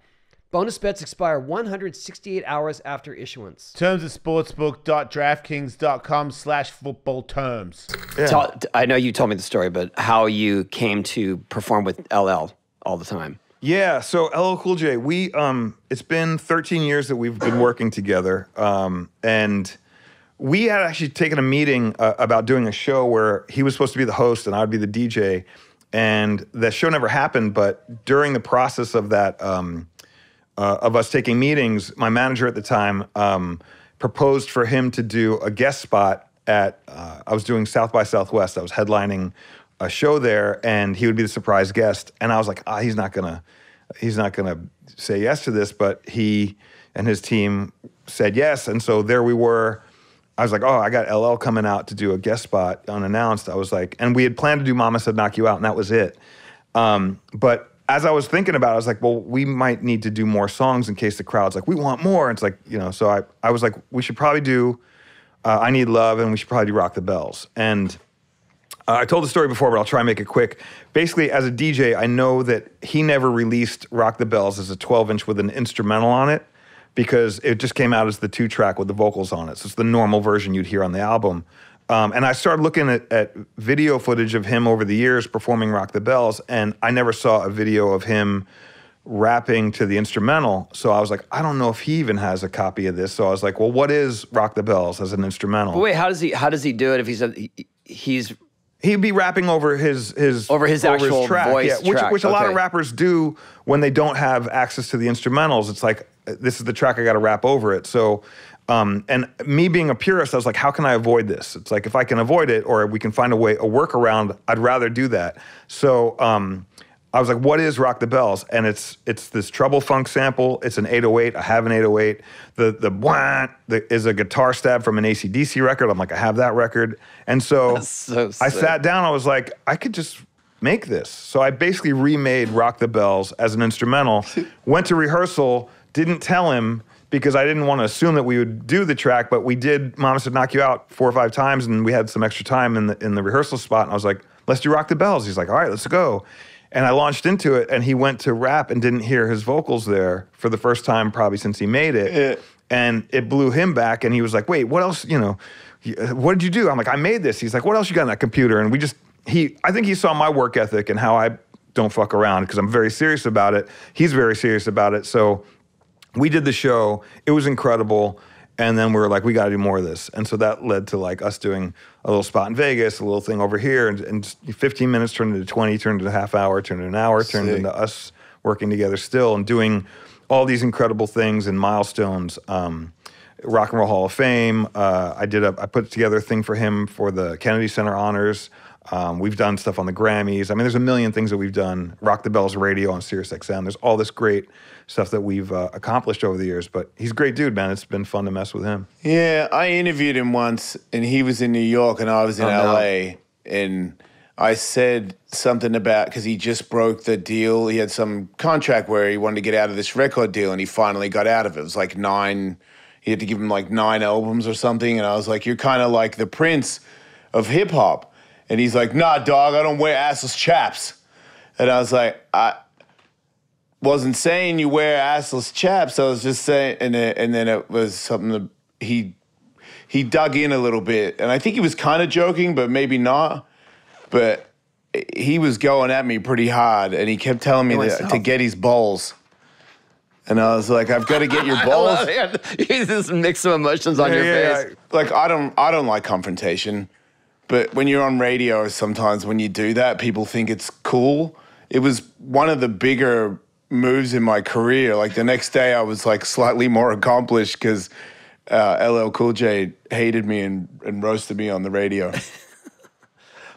Bonus bets expire 168 hours after issuance. Terms at sportsbook.draftkings.com/football terms. Yeah. I know you told me the story, but how you came to perform with LL all the time. Yeah, so LL Cool J, it's been 13 years that we've been working together, and we had actually taken a meeting about doing a show where he was supposed to be the host and I would be the DJ, and the show never happened, but during the process of that, of us taking meetings, my manager at the time proposed for him to do a guest spot at, I was doing South by Southwest. I was headlining a show there, and he would be the surprise guest. And I was like, he's not gonna say yes to this, but he and his team said yes. And so there we were. I was like, oh, I got LL coming out to do a guest spot unannounced. I was like, and we had planned to do Mama Said Knock You Out, and that was it. But as I was thinking about it, I was like, well, we might need to do more songs in case the crowd's like, we want more. And it's like, so I was like, we should probably do I Need Love, and we should probably do Rock the Bells. And I told the story before, but I'll try and make it quick. Basically, as a DJ, I know that he never released Rock the Bells as a 12-inch with an instrumental on it because it just came out as the 2-track with the vocals on it. So it's the normal version you'd hear on the album. And I started looking at video footage of him over the years performing Rock the Bells, and I never saw a video of him rapping to the instrumental. So I was like, I don't know if he even has a copy of this. So I was like, well, what is Rock the Bells as an instrumental? But wait, how does he do it if he'd be rapping over his actual track, voice track. Which a lot of rappers do when they don't have access to the instrumentals. It's like, this is the track, I got to rap over it. So, and me being a purist, I was like, how can I avoid this? It's like, if I can avoid it, or we can find a workaround, I'd rather do that. So, I was like, what is Rock the Bells? And it's this treble funk sample. It's an 808. I have an 808. The wah is a guitar stab from an AC/DC record. I'm like, I have that record. And so, I sat down. I was like, I could just make this. So I basically remade Rock the Bells as an instrumental. Went to rehearsal. Didn't tell him because I didn't want to assume that we would do the track. But we did Mama Said Knock You Out 4 or 5 times, and we had some extra time in the rehearsal spot. And I was like, let's do Rock the Bells. He's like, all right, let's go. And I launched into it, and he went to rap and didn't hear his vocals there for the first time probably since he made it. Yeah. And it blew him back, and he was like, wait, what else, what did you do? I'm like, I made this. He's like, what else you got on that computer? And I think he saw my work ethic and how I don't fuck around because I'm very serious about it. He's very serious about it. So we did the show. It was incredible. And then we were like, we got to do more of this. And so that led to like us doing a little spot in Vegas, a little thing over here. And 15 minutes turned into 20, turned into a half hour, turned into an hour, turned into us working together still and doing all these incredible things and milestones. Rock and Roll Hall of Fame. I put together a thing for him for the Kennedy Center Honors. We've done stuff on the Grammys. I mean, there's a million things that we've done. Rock the Bells Radio on Sirius XM. There's all this great stuff that we've accomplished over the years. But he's a great dude, man. It's been fun to mess with him. Yeah, I interviewed him once, and he was in New York, and I was in LA. And I said something about, because he just broke the deal. He had some contract where he wanted to get out of this record deal, and he finally got out of it. It was like 9, he had to give him like 9 albums or something. And I was like, you're kind of like the Prince of hip hop. And he's like, nah, dog, I don't wear assless chaps. And I was like, I wasn't saying you wear assless chaps. I was just saying, and then it was something that he dug in a little bit. And I think he was kind of joking, but maybe not. But he was going at me pretty hard, and he kept telling me to get his balls. And I was like, I've got to get your balls. He's this mix of emotions on your face. Like, I don't like confrontation. But when you're on radio, sometimes when you do that, people think it's cool. It was one of the bigger moves in my career. Like the next day, I was like slightly more accomplished because LL Cool J hated me and roasted me on the radio.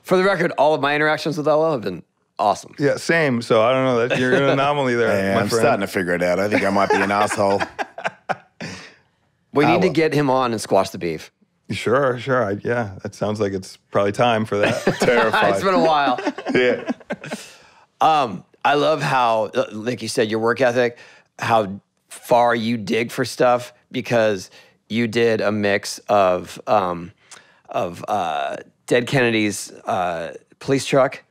For the record, all of my interactions with LL have been awesome. Yeah, same. So I don't know, that you're an anomaly there. Yeah, I'm starting to figure it out. I think I might be an asshole. We need to get him on and squash the beef. Sure. Yeah, that sounds like it's probably time for that. Terrified. It's been a while. Yeah. I love how, like you said, your work ethic, how far you dig for stuff, because you did a mix of Dead Kennedy's police truck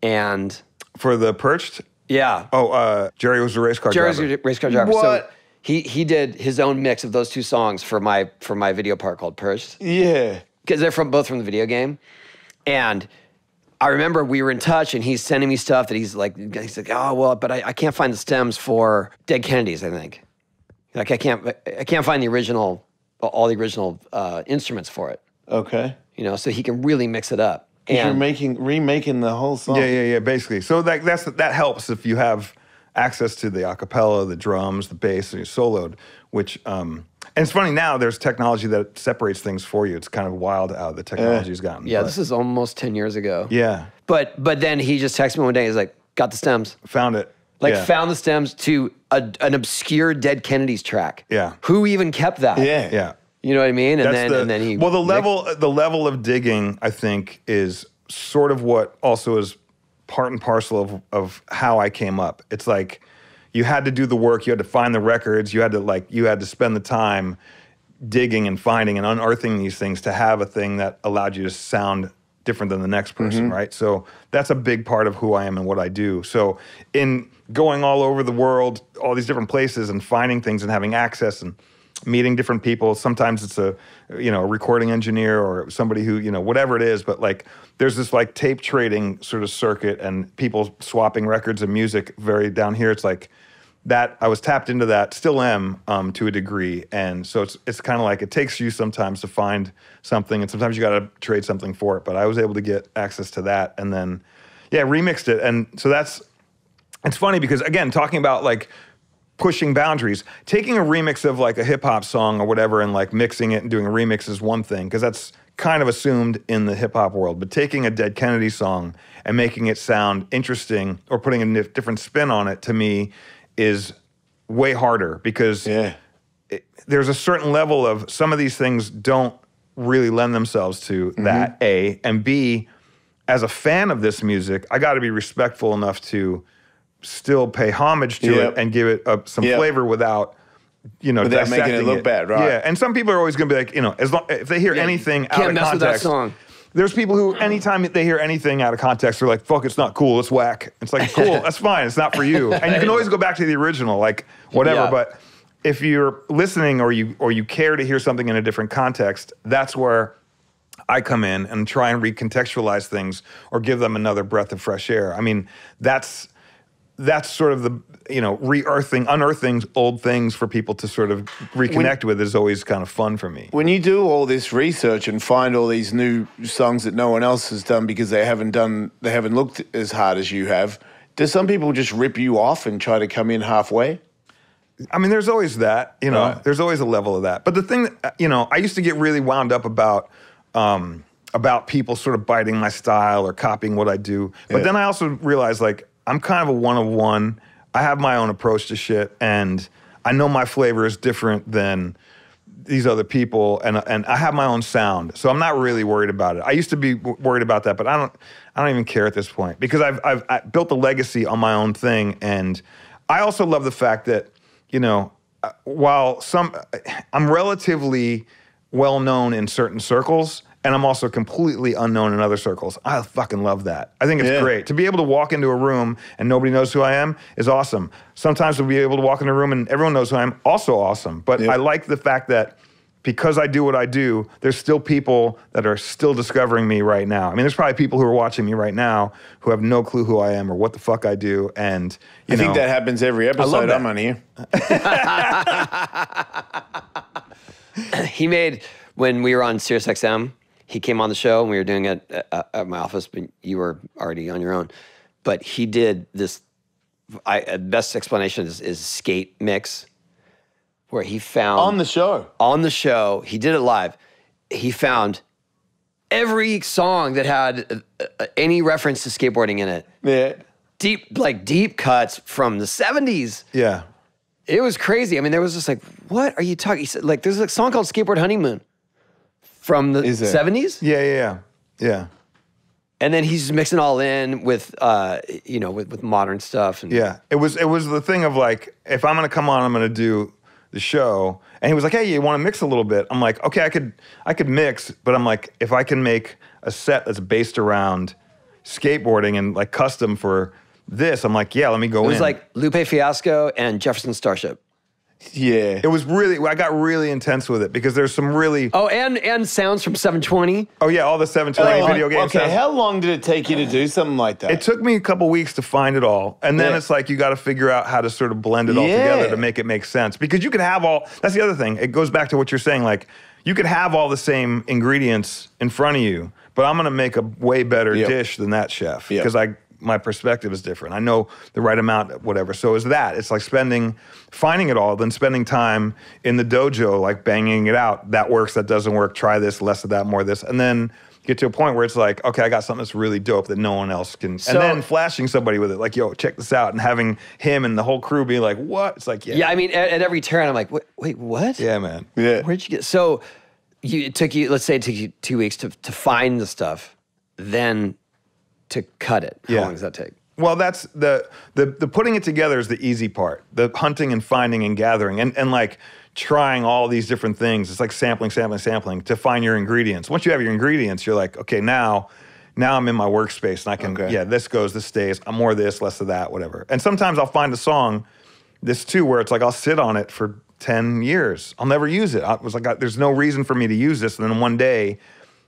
and... For the Perched? Yeah. Oh, Jerry was a race car driver. Jerry's a race car driver. What? So he did his own mix of those 2 songs for my video part called Purged. Yeah. Because they're both from the video game. And I remember we were in touch, and he's sending me stuff that he's like, oh, well, but I can't find the stems for Dead Kennedys, I think. Like, I can't find all the original instruments for it. Okay. So he can really mix it up. And you're remaking the whole song. Yeah, basically. So that helps if you have access to the acapella, the drums, the bass, and you're soloed, which, and it's funny now, there's technology that separates things for you. It's kind of wild how the technology's gotten. Yeah, this is almost 10 years ago. Yeah. But then he just texted me one day, he's like, got the stems. Found it. Found the stems to an obscure Dead Kennedys track. Yeah. Who even kept that? Yeah. You know what I mean? And then he the level of digging, I think, is sort of what also is part and parcel of how I came up. It's like you had to do the work, you had to find the records, you had to spend the time digging and finding and unearthing these things to have a thing that allowed you to sound different than the next person, right? So that's a big part of who I am and what I do. So in going all over the world, all these different places and finding things and having access and meeting different people, sometimes it's a recording engineer or somebody who, whatever it is, but like there's this like tape trading sort of circuit and people swapping records and music very down here. It's like that I was tapped into that, still am to a degree. And so it's kind of like it takes you sometimes to find something and sometimes you got to trade something for it. But I was able to get access to that and then, remixed it. And so it's funny because again, talking about like pushing boundaries, taking a remix of like a hip hop song or whatever and like mixing it and doing a remix is one thing because that's kind of assumed in the hip hop world. But taking a Dead Kennedy song and making it sound interesting or putting a different spin on it to me is way harder because there's a certain level of some of these things don't really lend themselves to that, A. And B, as a fan of this music, I got to be respectful enough to still pay homage to it and give it some flavor without, without making it look bad, right? Yeah, and some people are always going to be like, as long if they hear anything out of mess context, with that song. There's people who, anytime they hear anything out of context, they're like, fuck, it's not cool, it's whack. It's like, cool, that's fine, it's not for you. And you can always go back to the original, like, whatever. Yeah. But if you're listening or you care to hear something in a different context, that's where I come in and try and recontextualize things or give them another breath of fresh air. I mean, that's sort of the, unearthing old things for people to sort of reconnect with is always kind of fun for me. When you do all this research and find all these new songs that no one else has done because they haven't looked as hard as you have, do some people just rip you off and try to come in halfway? I mean, there's always that, Right. There's always a level of that. But the thing that, I used to get really wound up about people sort of biting my style or copying what I do. But then I also realized, like, I'm kind of a one-of-one. I have my own approach to shit, and I know my flavor is different than these other people, and I have my own sound, so I'm not really worried about it. I used to be worried about that, but I don't even care at this point because I've built a legacy on my own thing, and I also love the fact that while I'm relatively well known in certain circles. And I'm also completely unknown in other circles. I fucking love that. I think it's great. To be able to walk into a room and nobody knows who I am is awesome. Sometimes to be able to walk in a room and everyone knows who I am, also awesome. But I like the fact that because I do what I do, there's still people that are still discovering me right now. I mean, there's probably people who are watching me right now who have no clue who I am or what the fuck I do. And I think that happens every episode I'm on here. He made, when we were on SiriusXM, he came on the show and we were doing it at my office, but you were already on your own. But he did this, best explanation is skate mix, where he found... On the show? On the show. He did it live. He found every song that had any reference to skateboarding in it. Yeah. Deep cuts from the 70s. Yeah. It was crazy. I mean, there was just like, what are you talking? He said, like, there's a song called Skateboard Honeymoon. From the 70s? Yeah. And then he's mixing all in with, with modern stuff. And it was the thing of like, if I'm gonna come on, I'm gonna do the show. And he was like, hey, you want to mix a little bit? I'm like, okay, I could mix, but I'm like, if I can make a set that's based around skateboarding and like custom for this, I'm like, yeah, let me go in. It was like Lupe Fiasco and Jefferson Starship. Yeah. It was really, I got really intense with it because there's some really... Oh, and sounds from 720. Oh yeah, all the 720 video games. Okay, how long did it take you to do something like that? It took me a couple weeks to find it all. And then it's like you got to figure out how to sort of blend it all together to make it make sense. Because you could have all... That's the other thing. It goes back to what you're saying. Like, you could have all the same ingredients in front of you, but I'm going to make a way better dish than that chef. Because my perspective is different. I know the right amount, whatever. So is that. It's like finding it all, then spending time in the dojo, like banging it out. That works, that doesn't work, try this, less of that, more of this. And then get to a point where it's like, okay, I got something that's really dope that no one else can. So, and then flashing somebody with it, like, yo, check this out. And having him and the whole crew be like, what? It's like, yeah. Yeah, I mean, at every turn, I'm like, wait, what? Yeah, man. Yeah. Where'd you get? So it took you, let's say it took you 2 weeks to find the stuff, then to cut it. How long does that take? Well, that's the putting it together is the easy part. The hunting and finding and gathering and like trying all these different things. It's like sampling to find your ingredients. Once you have your ingredients, you're like, okay, now I'm in my workspace and I can, this goes, this stays. I'm more of this, less of that, whatever. And sometimes I'll find a song, this too, where it's like I'll sit on it for 10 years. I'll never use it. I was like, there's no reason for me to use this. And then one day,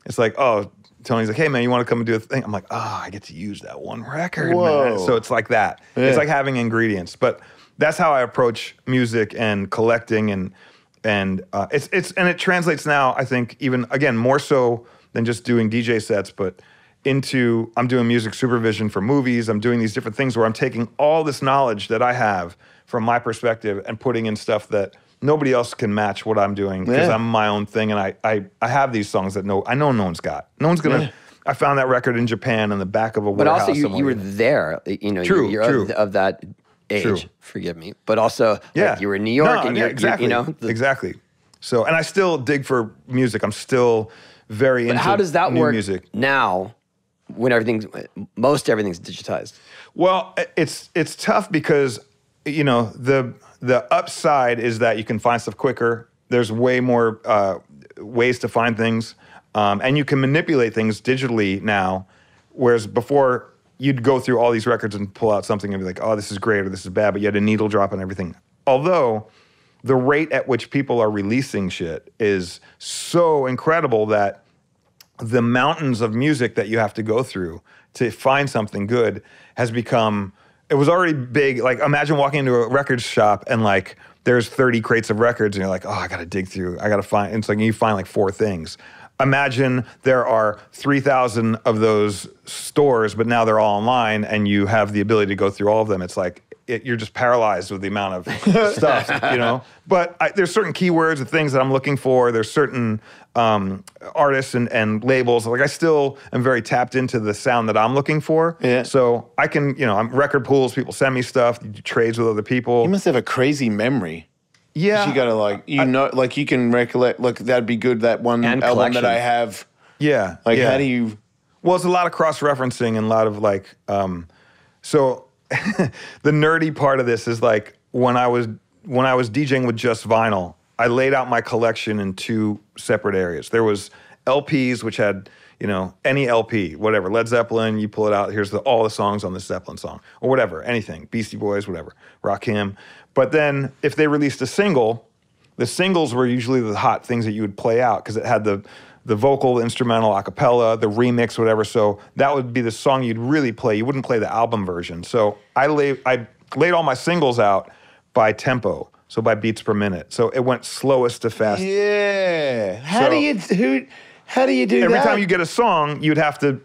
it's like, oh, Tony's like, hey, man, you want to come and do a thing? I'm like, I get to use that one record, man. So it's like that. Yeah. It's like having ingredients. But that's how I approach music and collecting, and it translates now, I think, even, again, more so than just doing DJ sets, but into, I'm doing music supervision for movies. I'm doing these different things where I'm taking all this knowledge that I have from my perspective and putting in stuff that nobody else can match what I'm doing, because I'm my own thing, and I have these songs that I know no one's got. No one's gonna. I found that record in Japan in the back of a warehouse. But also, you were there. You know, you're of that age. True. Forgive me. But also, like, you were in New York, and exactly. you know, exactly. So, and I still dig for music. I'm still very into. How does that new work music now, when most everything's digitized? Well, it's tough because, you know, the upside is that you can find stuff quicker. There's way more ways to find things. And you can manipulate things digitally now, whereas before you'd go through all these records and pull out something and be like, oh, this is great or this is bad, but you had a needle drop and everything. Although the rate at which people are releasing shit is so incredible that the mountains of music that you have to go through to find something good has become... It was already big. Like, imagine walking into a record shop and like there's 30 crates of records and you're like, oh, I got to dig through. I got to find. It's like you find like 4 things. Imagine there are 3,000 of those stores, but now they're all online and you have the ability to go through all of them. It's like you're just paralyzed with the amount of stuff, you know? But there's certain keywords and things that I'm looking for. There's certain artists and labels. Like, I still am very tapped into the sound that I'm looking for. Yeah. So I can, you know, I'm record pools, people send me stuff, you do trades with other people. You must have a crazy memory. Yeah. You gotta like you can recollect, look, that'd be good, that one and album collection. that I have. Yeah. Like, how do you... Well, it's a lot of cross-referencing and a lot of like, so the nerdy part of this is like, when I was DJing with just vinyl, I laid out my collection in 2 separate areas. There was LPs, which had, you know, any LP, whatever, Led Zeppelin, you pull it out, here's all the songs on this Zeppelin song, or whatever, anything, Beastie Boys, whatever, Rakim. But then if they released a single, the singles were usually the hot things that you would play out, because it had the vocal, the instrumental, a cappella, the remix, whatever. So that would be the song you'd really play. You wouldn't play the album version. So I laid all my singles out by tempo, so by beats per minute. So it went slowest to fast. Yeah. How do you do that? Every time you get a song, you'd have to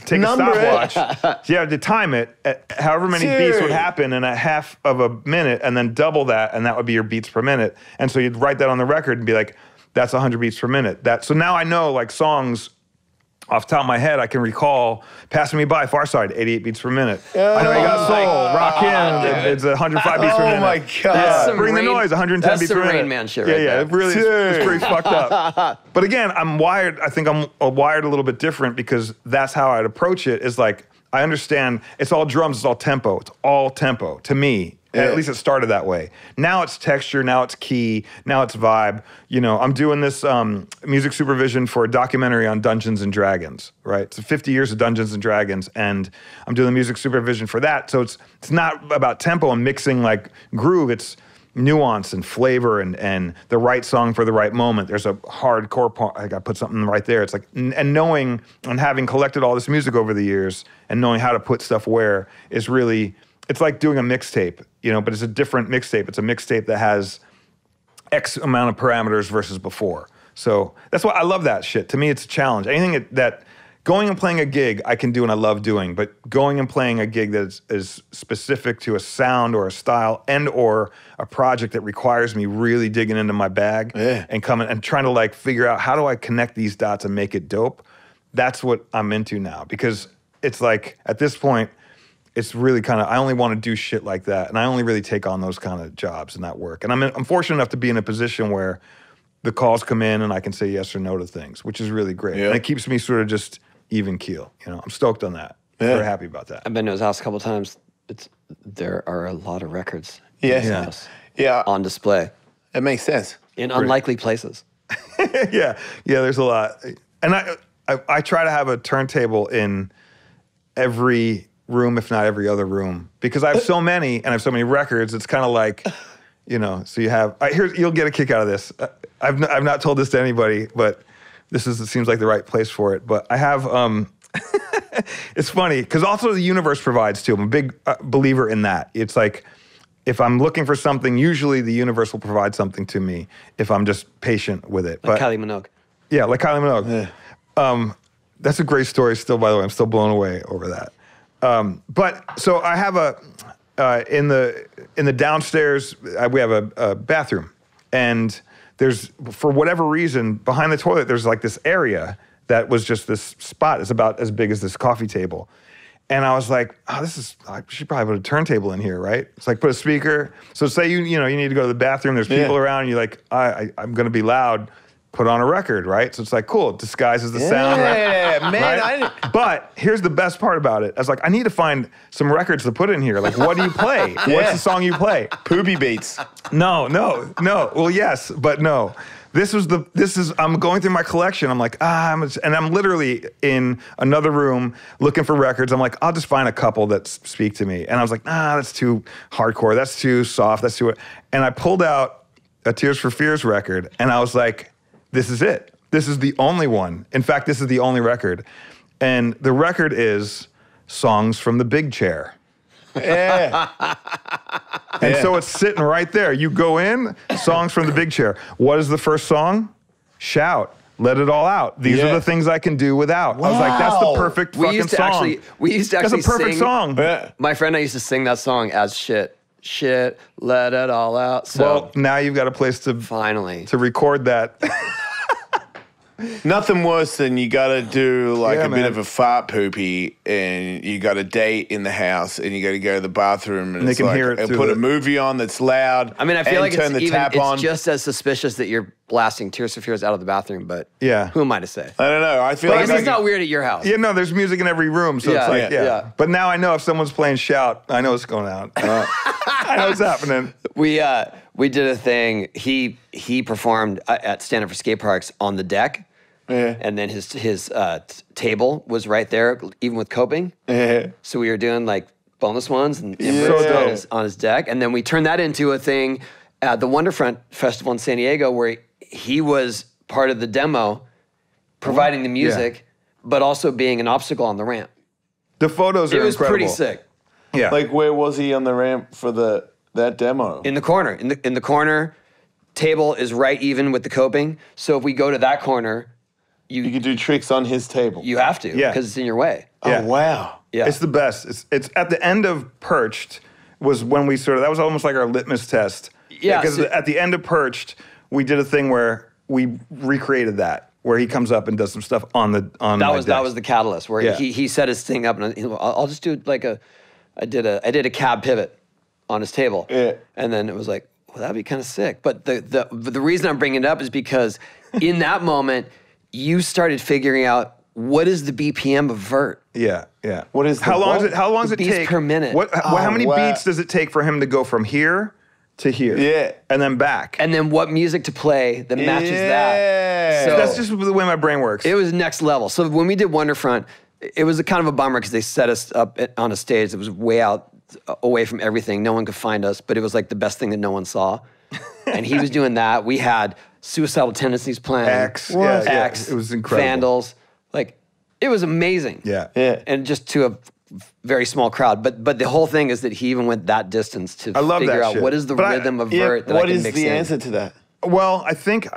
take a stopwatch. So you have to time it at however many beats would happen in a half of a minute, and then double that, and that would be your beats per minute. And so you'd write that on the record and be like, that's 100 beats per minute. So now I know, like, songs off the top of my head, I can recall Passing Me By, Far Side, 88 beats per minute. I know You Got Soul, Rakim, it's 105 beats per minute. Oh my God. Bring the Noise, 110 beats per minute. That's some Rain Man shit right there. Yeah, it really is. It's pretty fucked up. But again, I think I'm wired a little bit different, because that's how I'd approach it, is like, I understand it's all drums, it's all tempo. It's all tempo to me. And at least it started that way. Now it's texture, now it's key, now it's vibe. You know, I'm doing this music supervision for a documentary on Dungeons and Dragons, right? It's 50 years of Dungeons and Dragons, and I'm doing the music supervision for that. So it's not about tempo and mixing like groove, it's nuance and flavor and the right song for the right moment. There's a hardcore part, I got to put something right there. It's like, and knowing and having collected all this music over the years and knowing how to put stuff where is really... It's like doing a mixtape, you know, but it's a different mixtape. It's a mixtape that has X amount of parameters versus before. So that's why I love that shit. To me, it's a challenge. Anything that going and playing a gig, I can do and I love doing, but going and playing a gig that is specific to a sound or a style and or a project that requires me really digging into my bag and coming and trying to like figure out how do I connect these dots and make it dope. that's what I'm into now, because it's like at this point, it's really kind of, I only want to do shit like that, and I only really take on those kind of jobs and that work. And I'm fortunate enough to be in a position where the calls come in and I can say yes or no to things, which is really great. Yeah. And it keeps me sort of just even keel. You know, I'm stoked on that. Yeah. Very happy about that. I've been to his house a couple of times. There are a lot of records Yeah. in his house Yeah. on display It makes sense. in unlikely places. Yeah, there's a lot. And I try to have a turntable in every room, if not every other room, because I have so many and I have so many records. It's kind of like, you know, so you have, you'll get a kick out of this. I've not told this to anybody, but it seems like the right place for it. But I have, it's funny, because also the universe provides too. I'm a big believer in that. It's like, if I'm looking for something, usually the universe will provide something to me if I'm just patient with it. Like Kylie Minogue. Yeah, like Kylie Minogue. Yeah. That's a great story still, by the way. I'm still blown away over that. But so I have in the downstairs, we have a bathroom, and there's, for whatever reason, behind the toilet, there's like this area that was just this spot. It's about as big as this coffee table. And I was like, I should probably put a turntable in here, right? It's like, put a speaker. So say you need to go to the bathroom, there's people around, and you're like, I'm gonna be loud, put on a record, right? So it's like, cool, it disguises the sound. Yeah, man. Right? But here's the best part about it. I was like, I need to find some records to put in here. Like, what do you play? What's the song you play? Poopy beats. No. Well, yes, but no. I'm going through my collection. I'm like, and I'm literally in another room looking for records. I'm like, I'll just find a couple that speak to me. And I was like, that's too hardcore. That's too soft. That's too, and I pulled out a Tears for Fears record, and I was like, this is it. This is the only one. In fact, this is the only record. And the record is Songs from the Big Chair. Yeah. And so it's sitting right there. You go in, Songs from the Big Chair. What is the first song? Shout. Let it all out. These are the things I can do without. Wow. I was like, that's the perfect fucking song. We used to actually That's a perfect sing, song. Yeah. My friend and I used to sing that song as shit. Shit, let it all out. So Well, now you've got a place to finally. record that. Nothing worse than you got to do like Yeah, a man. bit of a fart poopy, and you got a date in the house, and you got to go to the bathroom, and they it's can like, hear it and through put the- a movie on that's loud. I mean, I feel and like turn the tap on. it's just as suspicious that you're blasting Tears for Fears out of the bathroom, but Yeah. who am I to say? I don't know. I feel I like guess it's not weird at your house. Yeah, no, there's music in every room. So Yeah, it's like, yeah. But now I know if someone's playing Shout, I know it's going out. I know it's happening. We did a thing. He performed at Stand Up for Skate Parks on the deck. Yeah. And then his table was right there, even with coping. Yeah. So we were doing like bonus ones and Yeah. on his deck. And then we turned that into a thing at the Wonderfront Festival in San Diego, where he was part of the demo, providing the music, but also being an obstacle on the ramp. The photos are It was incredible. pretty sick. Yeah. Like, where was he on the ramp for that demo? In the corner. In the corner, table is right even with the coping. So if we go to that corner, you could do tricks on his table. you have to, Yeah. because it's in your way. Yeah. Oh, wow. Yeah. It's the best. It's at the end of Perched was when we that was almost like our litmus test. Yeah, Because so- at the end of Perched, we did a thing where we recreated that, where he comes up and does some stuff on That was the catalyst where Yeah. he set his thing up, and I'll just do like I did a cab pivot on his table, Yeah. and then it was like, well, that'd be kind of sick. But the reason I'm bringing it up is because in that moment you started figuring out what is the BPM of vert. Yeah. What is the how long what? does it? How long does The it beats take per minute. How many wow. beats does it take for him to go from here to here? Yeah. and then back. And then what music to play that matches that. Yeah. So That's just the way my brain works. it was next level. So when we did Wonderfront, it was a kind of a bummer because they set us up on a stage that was way out, away from everything. No one could find us, but it was like the best thing that no one saw. And he was doing that. We had Suicidal Tendencies playing. X. Yeah, yeah. X. It was incredible. Vandals. Like, it was amazing. Yeah. And just to a very small crowd. But the whole thing is that he even went that distance to I love figure that out shit. what is the But rhythm of Yeah, vert that I what can is mix the in. answer to that? Well, I think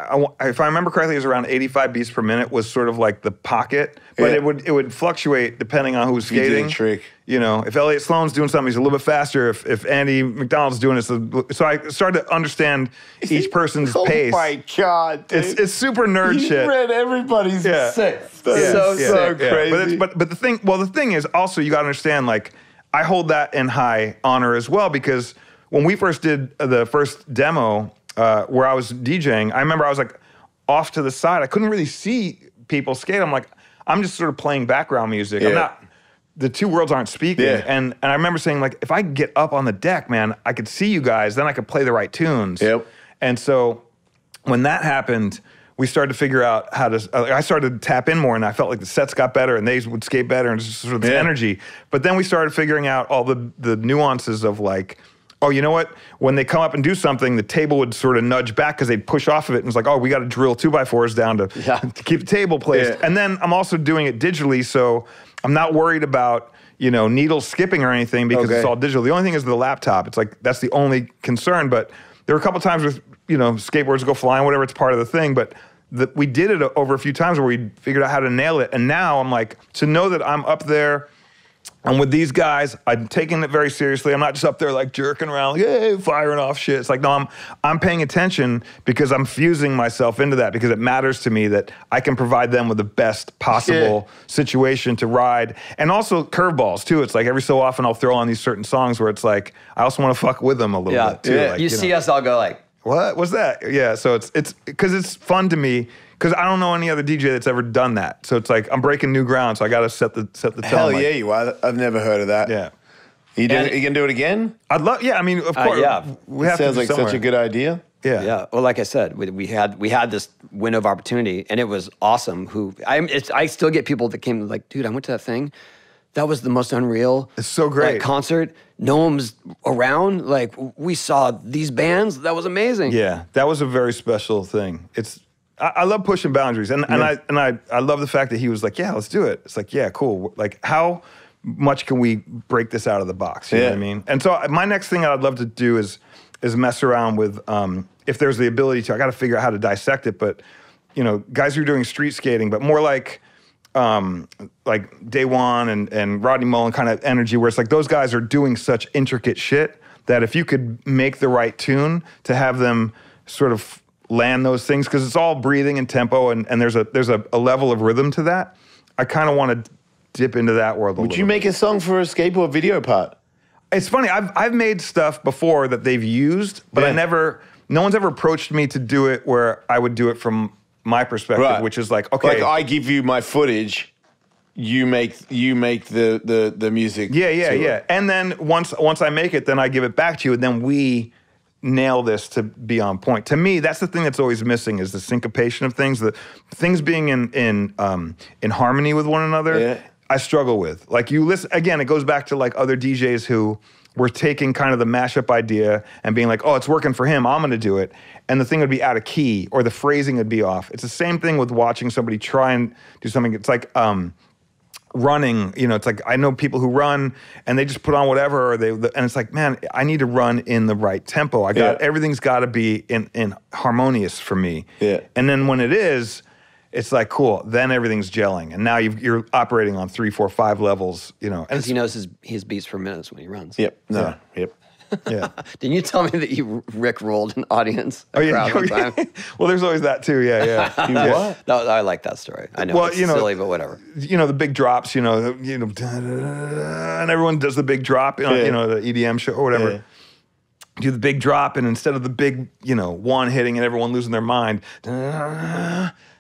if I remember correctly, it was around 85 beats per minute was sort of like the pocket, but it would fluctuate depending on who's skating. Trick. You know, if Elliot Sloan's doing something, he's a little bit faster. If Andy McDonald's doing it, so I started to understand each person's pace. Oh my God, dude. It's super nerd shit. He read everybody's sick. So crazy. But the thing is also you got to understand, like, I hold that in high honor as well, because when we first did the first demo where I was DJing, I remember I was like off to the side. I couldn't really see people skate. I'm like, I'm just sort of playing background music. I'm not. The two worlds aren't speaking. And I remember saying, like, if I get up on the deck, man, I could see you guys, then I could play the right tunes. And so when that happened, we started to figure out how to, I started to tap in more, and I felt like the sets got better and they would skate better, and just sort of the energy. But then we started figuring out all the nuances of, like, oh, you know what? When they come up and do something, the table would sort of nudge back because they'd push off of it. And it's like, oh, we got to drill 2x4s down to keep the table placed. And then I'm also doing it digitally, so I'm not worried about, you know, needles skipping or anything because it's all digital. The only thing is the laptop. It's like, that's the only concern. But there were a couple times with, you know, skateboards go flying, whatever, it's part of the thing. But we did it over a few times where we figured out how to nail it. And now I'm like, to know that I'm up there, I'm with these guys, I'm taking it very seriously. I'm not just up there like jerking around, like, hey, firing off shit. It's like, no, I'm paying attention because I'm fusing myself into that, because it matters to me that I can provide them with the best possible situation to ride. And also curveballs too. It's like every so often I'll throw on these certain songs where it's like, I also want to fuck with them a little bit too. Like, you see us all go like, what was that? Yeah, so it's because it's fun to me, because I don't know any other DJ that's ever done that. So it's like I'm breaking new ground, so I got to set the tone. Hell yeah, you are. I've never heard of that. Yeah. You can do it again? I'd love. Yeah, I mean, of course. We have sounds to like such a good idea. Yeah. Well, like I said, we had this window of opportunity, and it was awesome. I still get people that came like, dude, I went to that thing. That was the most unreal. It's so great. Like, concert. No one was around. Like, we saw these bands. That was amazing. Yeah, that was a very special thing. I love pushing boundaries, and I love the fact that he was like, yeah, let's do it. It's like, yeah, cool. Like, how much can we break this out of the box? You know what I mean? And so my next thing I'd love to do is mess around with, if there's the ability to, I got to figure out how to dissect it, but, you know, guys who are doing street skating, but more like Day One and Rodney Mullen kind of energy, where it's like those guys are doing such intricate shit that if you could make the right tune to have them sort of land those things, because it's all breathing and tempo, and there's a level of rhythm to that. I kind of want to dip into that world a little. Would you make a song for a skateboard video part? It's funny. I've made stuff before that they've used, but no one's ever approached me to do it where I would do it from my perspective, which is like, okay, like I give you my footage, you make the music. Yeah. And then once I make it, then I give it back to you, and then we nail this to be on point. To me, that's the thing that's always missing, is the syncopation of things, the things being in harmony with one another. Yeah. I struggle with. Like, you listen again, it goes back to like other DJs who were taking kind of the mashup idea and being like, oh, it's working for him, I'm gonna do it. And the thing would be out of key, or the phrasing would be off. It's the same thing with watching somebody try and do something. It's like running, you know, it's like, I know people who run and they just put on whatever, and it's like, man, I need to run in the right tempo. Everything's gotta be in harmonious for me. Yeah. And then when it is, it's like, cool, then everything's gelling. And now you're operating on 3, 4, 5 levels, you know. Because he knows his beats per minute when he runs. Yep. Yeah. Didn't you tell me that you Rick rolled an audience? Time? Well, there's always that too. Yeah. What? No, I like that story. I know it's silly, but whatever. You know, the big drops. You know, and everyone does the big drop. You know, the EDM show or whatever. Yeah. Do the big drop, and instead of the big, you know, one hitting and everyone losing their mind.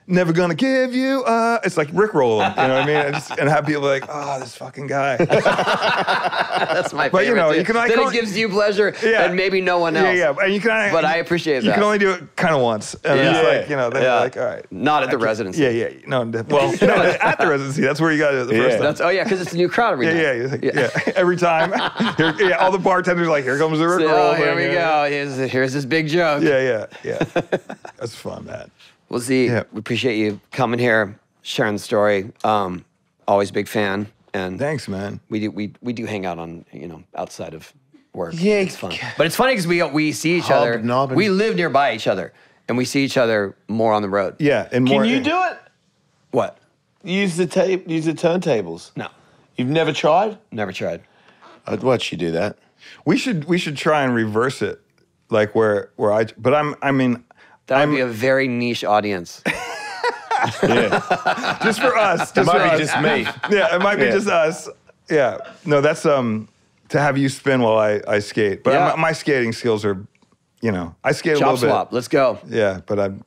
Never gonna give you it's like Rickroll them, you know what I mean? And have people like, oh, this fucking guy. That's my favorite. But, you know, you can then it gives you pleasure and maybe no one else. Yeah. And you can, but I appreciate that. You can only do it kind of once. And it's like, you know, then you're like, all right. Not at the residency. Yeah. No, well, at the residency, that's where you got it the first time. Because it's a new crowd every night. Yeah. Every time. All the bartenders are like, here comes the Rickroll. Here we go. Here's this big joke. Yeah. That's fun, man. Well, Z, we appreciate you coming here, sharing the story. Always a big fan. And thanks, man. We do hang out on, you know, outside of work. Yeah, it's fun. But it's funny because we see each other. We live nearby each other, and we see each other more on the road. Yeah, and more. Can you do it? What? Use the turntables. No, You've never tried? never tried. I'd watch you do that. We should try and reverse it, like where I. But I mean, That would be a very niche audience. Yeah. just for us. It Just for might us. be just me. Yeah, it might be Yeah. just us. Yeah. No, that's to have you spin while I skate. But Yeah. my skating skills are, I skate a Chop little swap. bit. Let's go. Yeah, but I'm.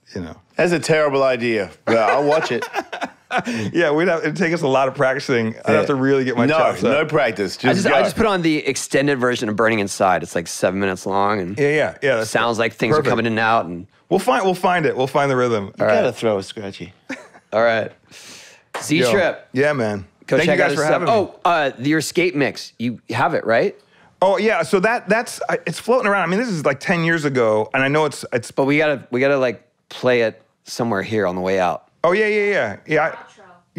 That's a terrible idea, but I'll watch it. Yeah, it'd take us a lot of practicing. I'd have to really get my chops up. No practice. Just I go. just put on the extended version of Burning Inside. It's like 7 minutes long, and Yeah. That's sounds like things perfect. are coming in and out. And We'll find it. We'll find the rhythm. You gotta throw a scratchy. all right, Z Yo. Trip. Yeah, man. Go Thank check you out guys his for stuff. having me. Your skate mix. You have it, right? Oh yeah, so that's it's floating around. I mean, this is like 10 years ago, and I know it's. But we gotta like play it somewhere here on the way out. Oh yeah.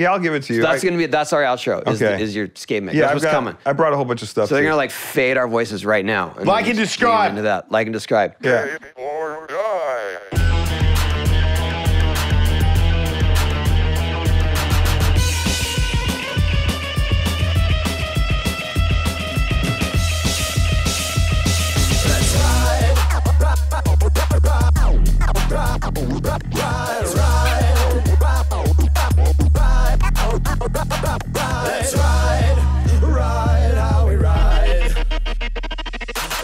I'll give it to you. That's our outro. Okay. Is your skate mix? Yeah, That's what's coming. I brought a whole bunch of stuff. So they're too. gonna like fade our voices right now. Like and then just describe. lean into that. Like and describe. Yeah. Or die. Let's ride how we ride.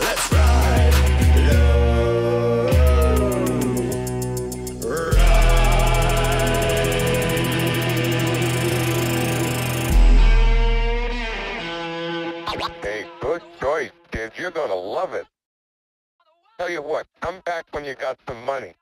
Let's ride low. Hey, good choice, kids. You're gonna love it. Tell you what, come back when you got some money.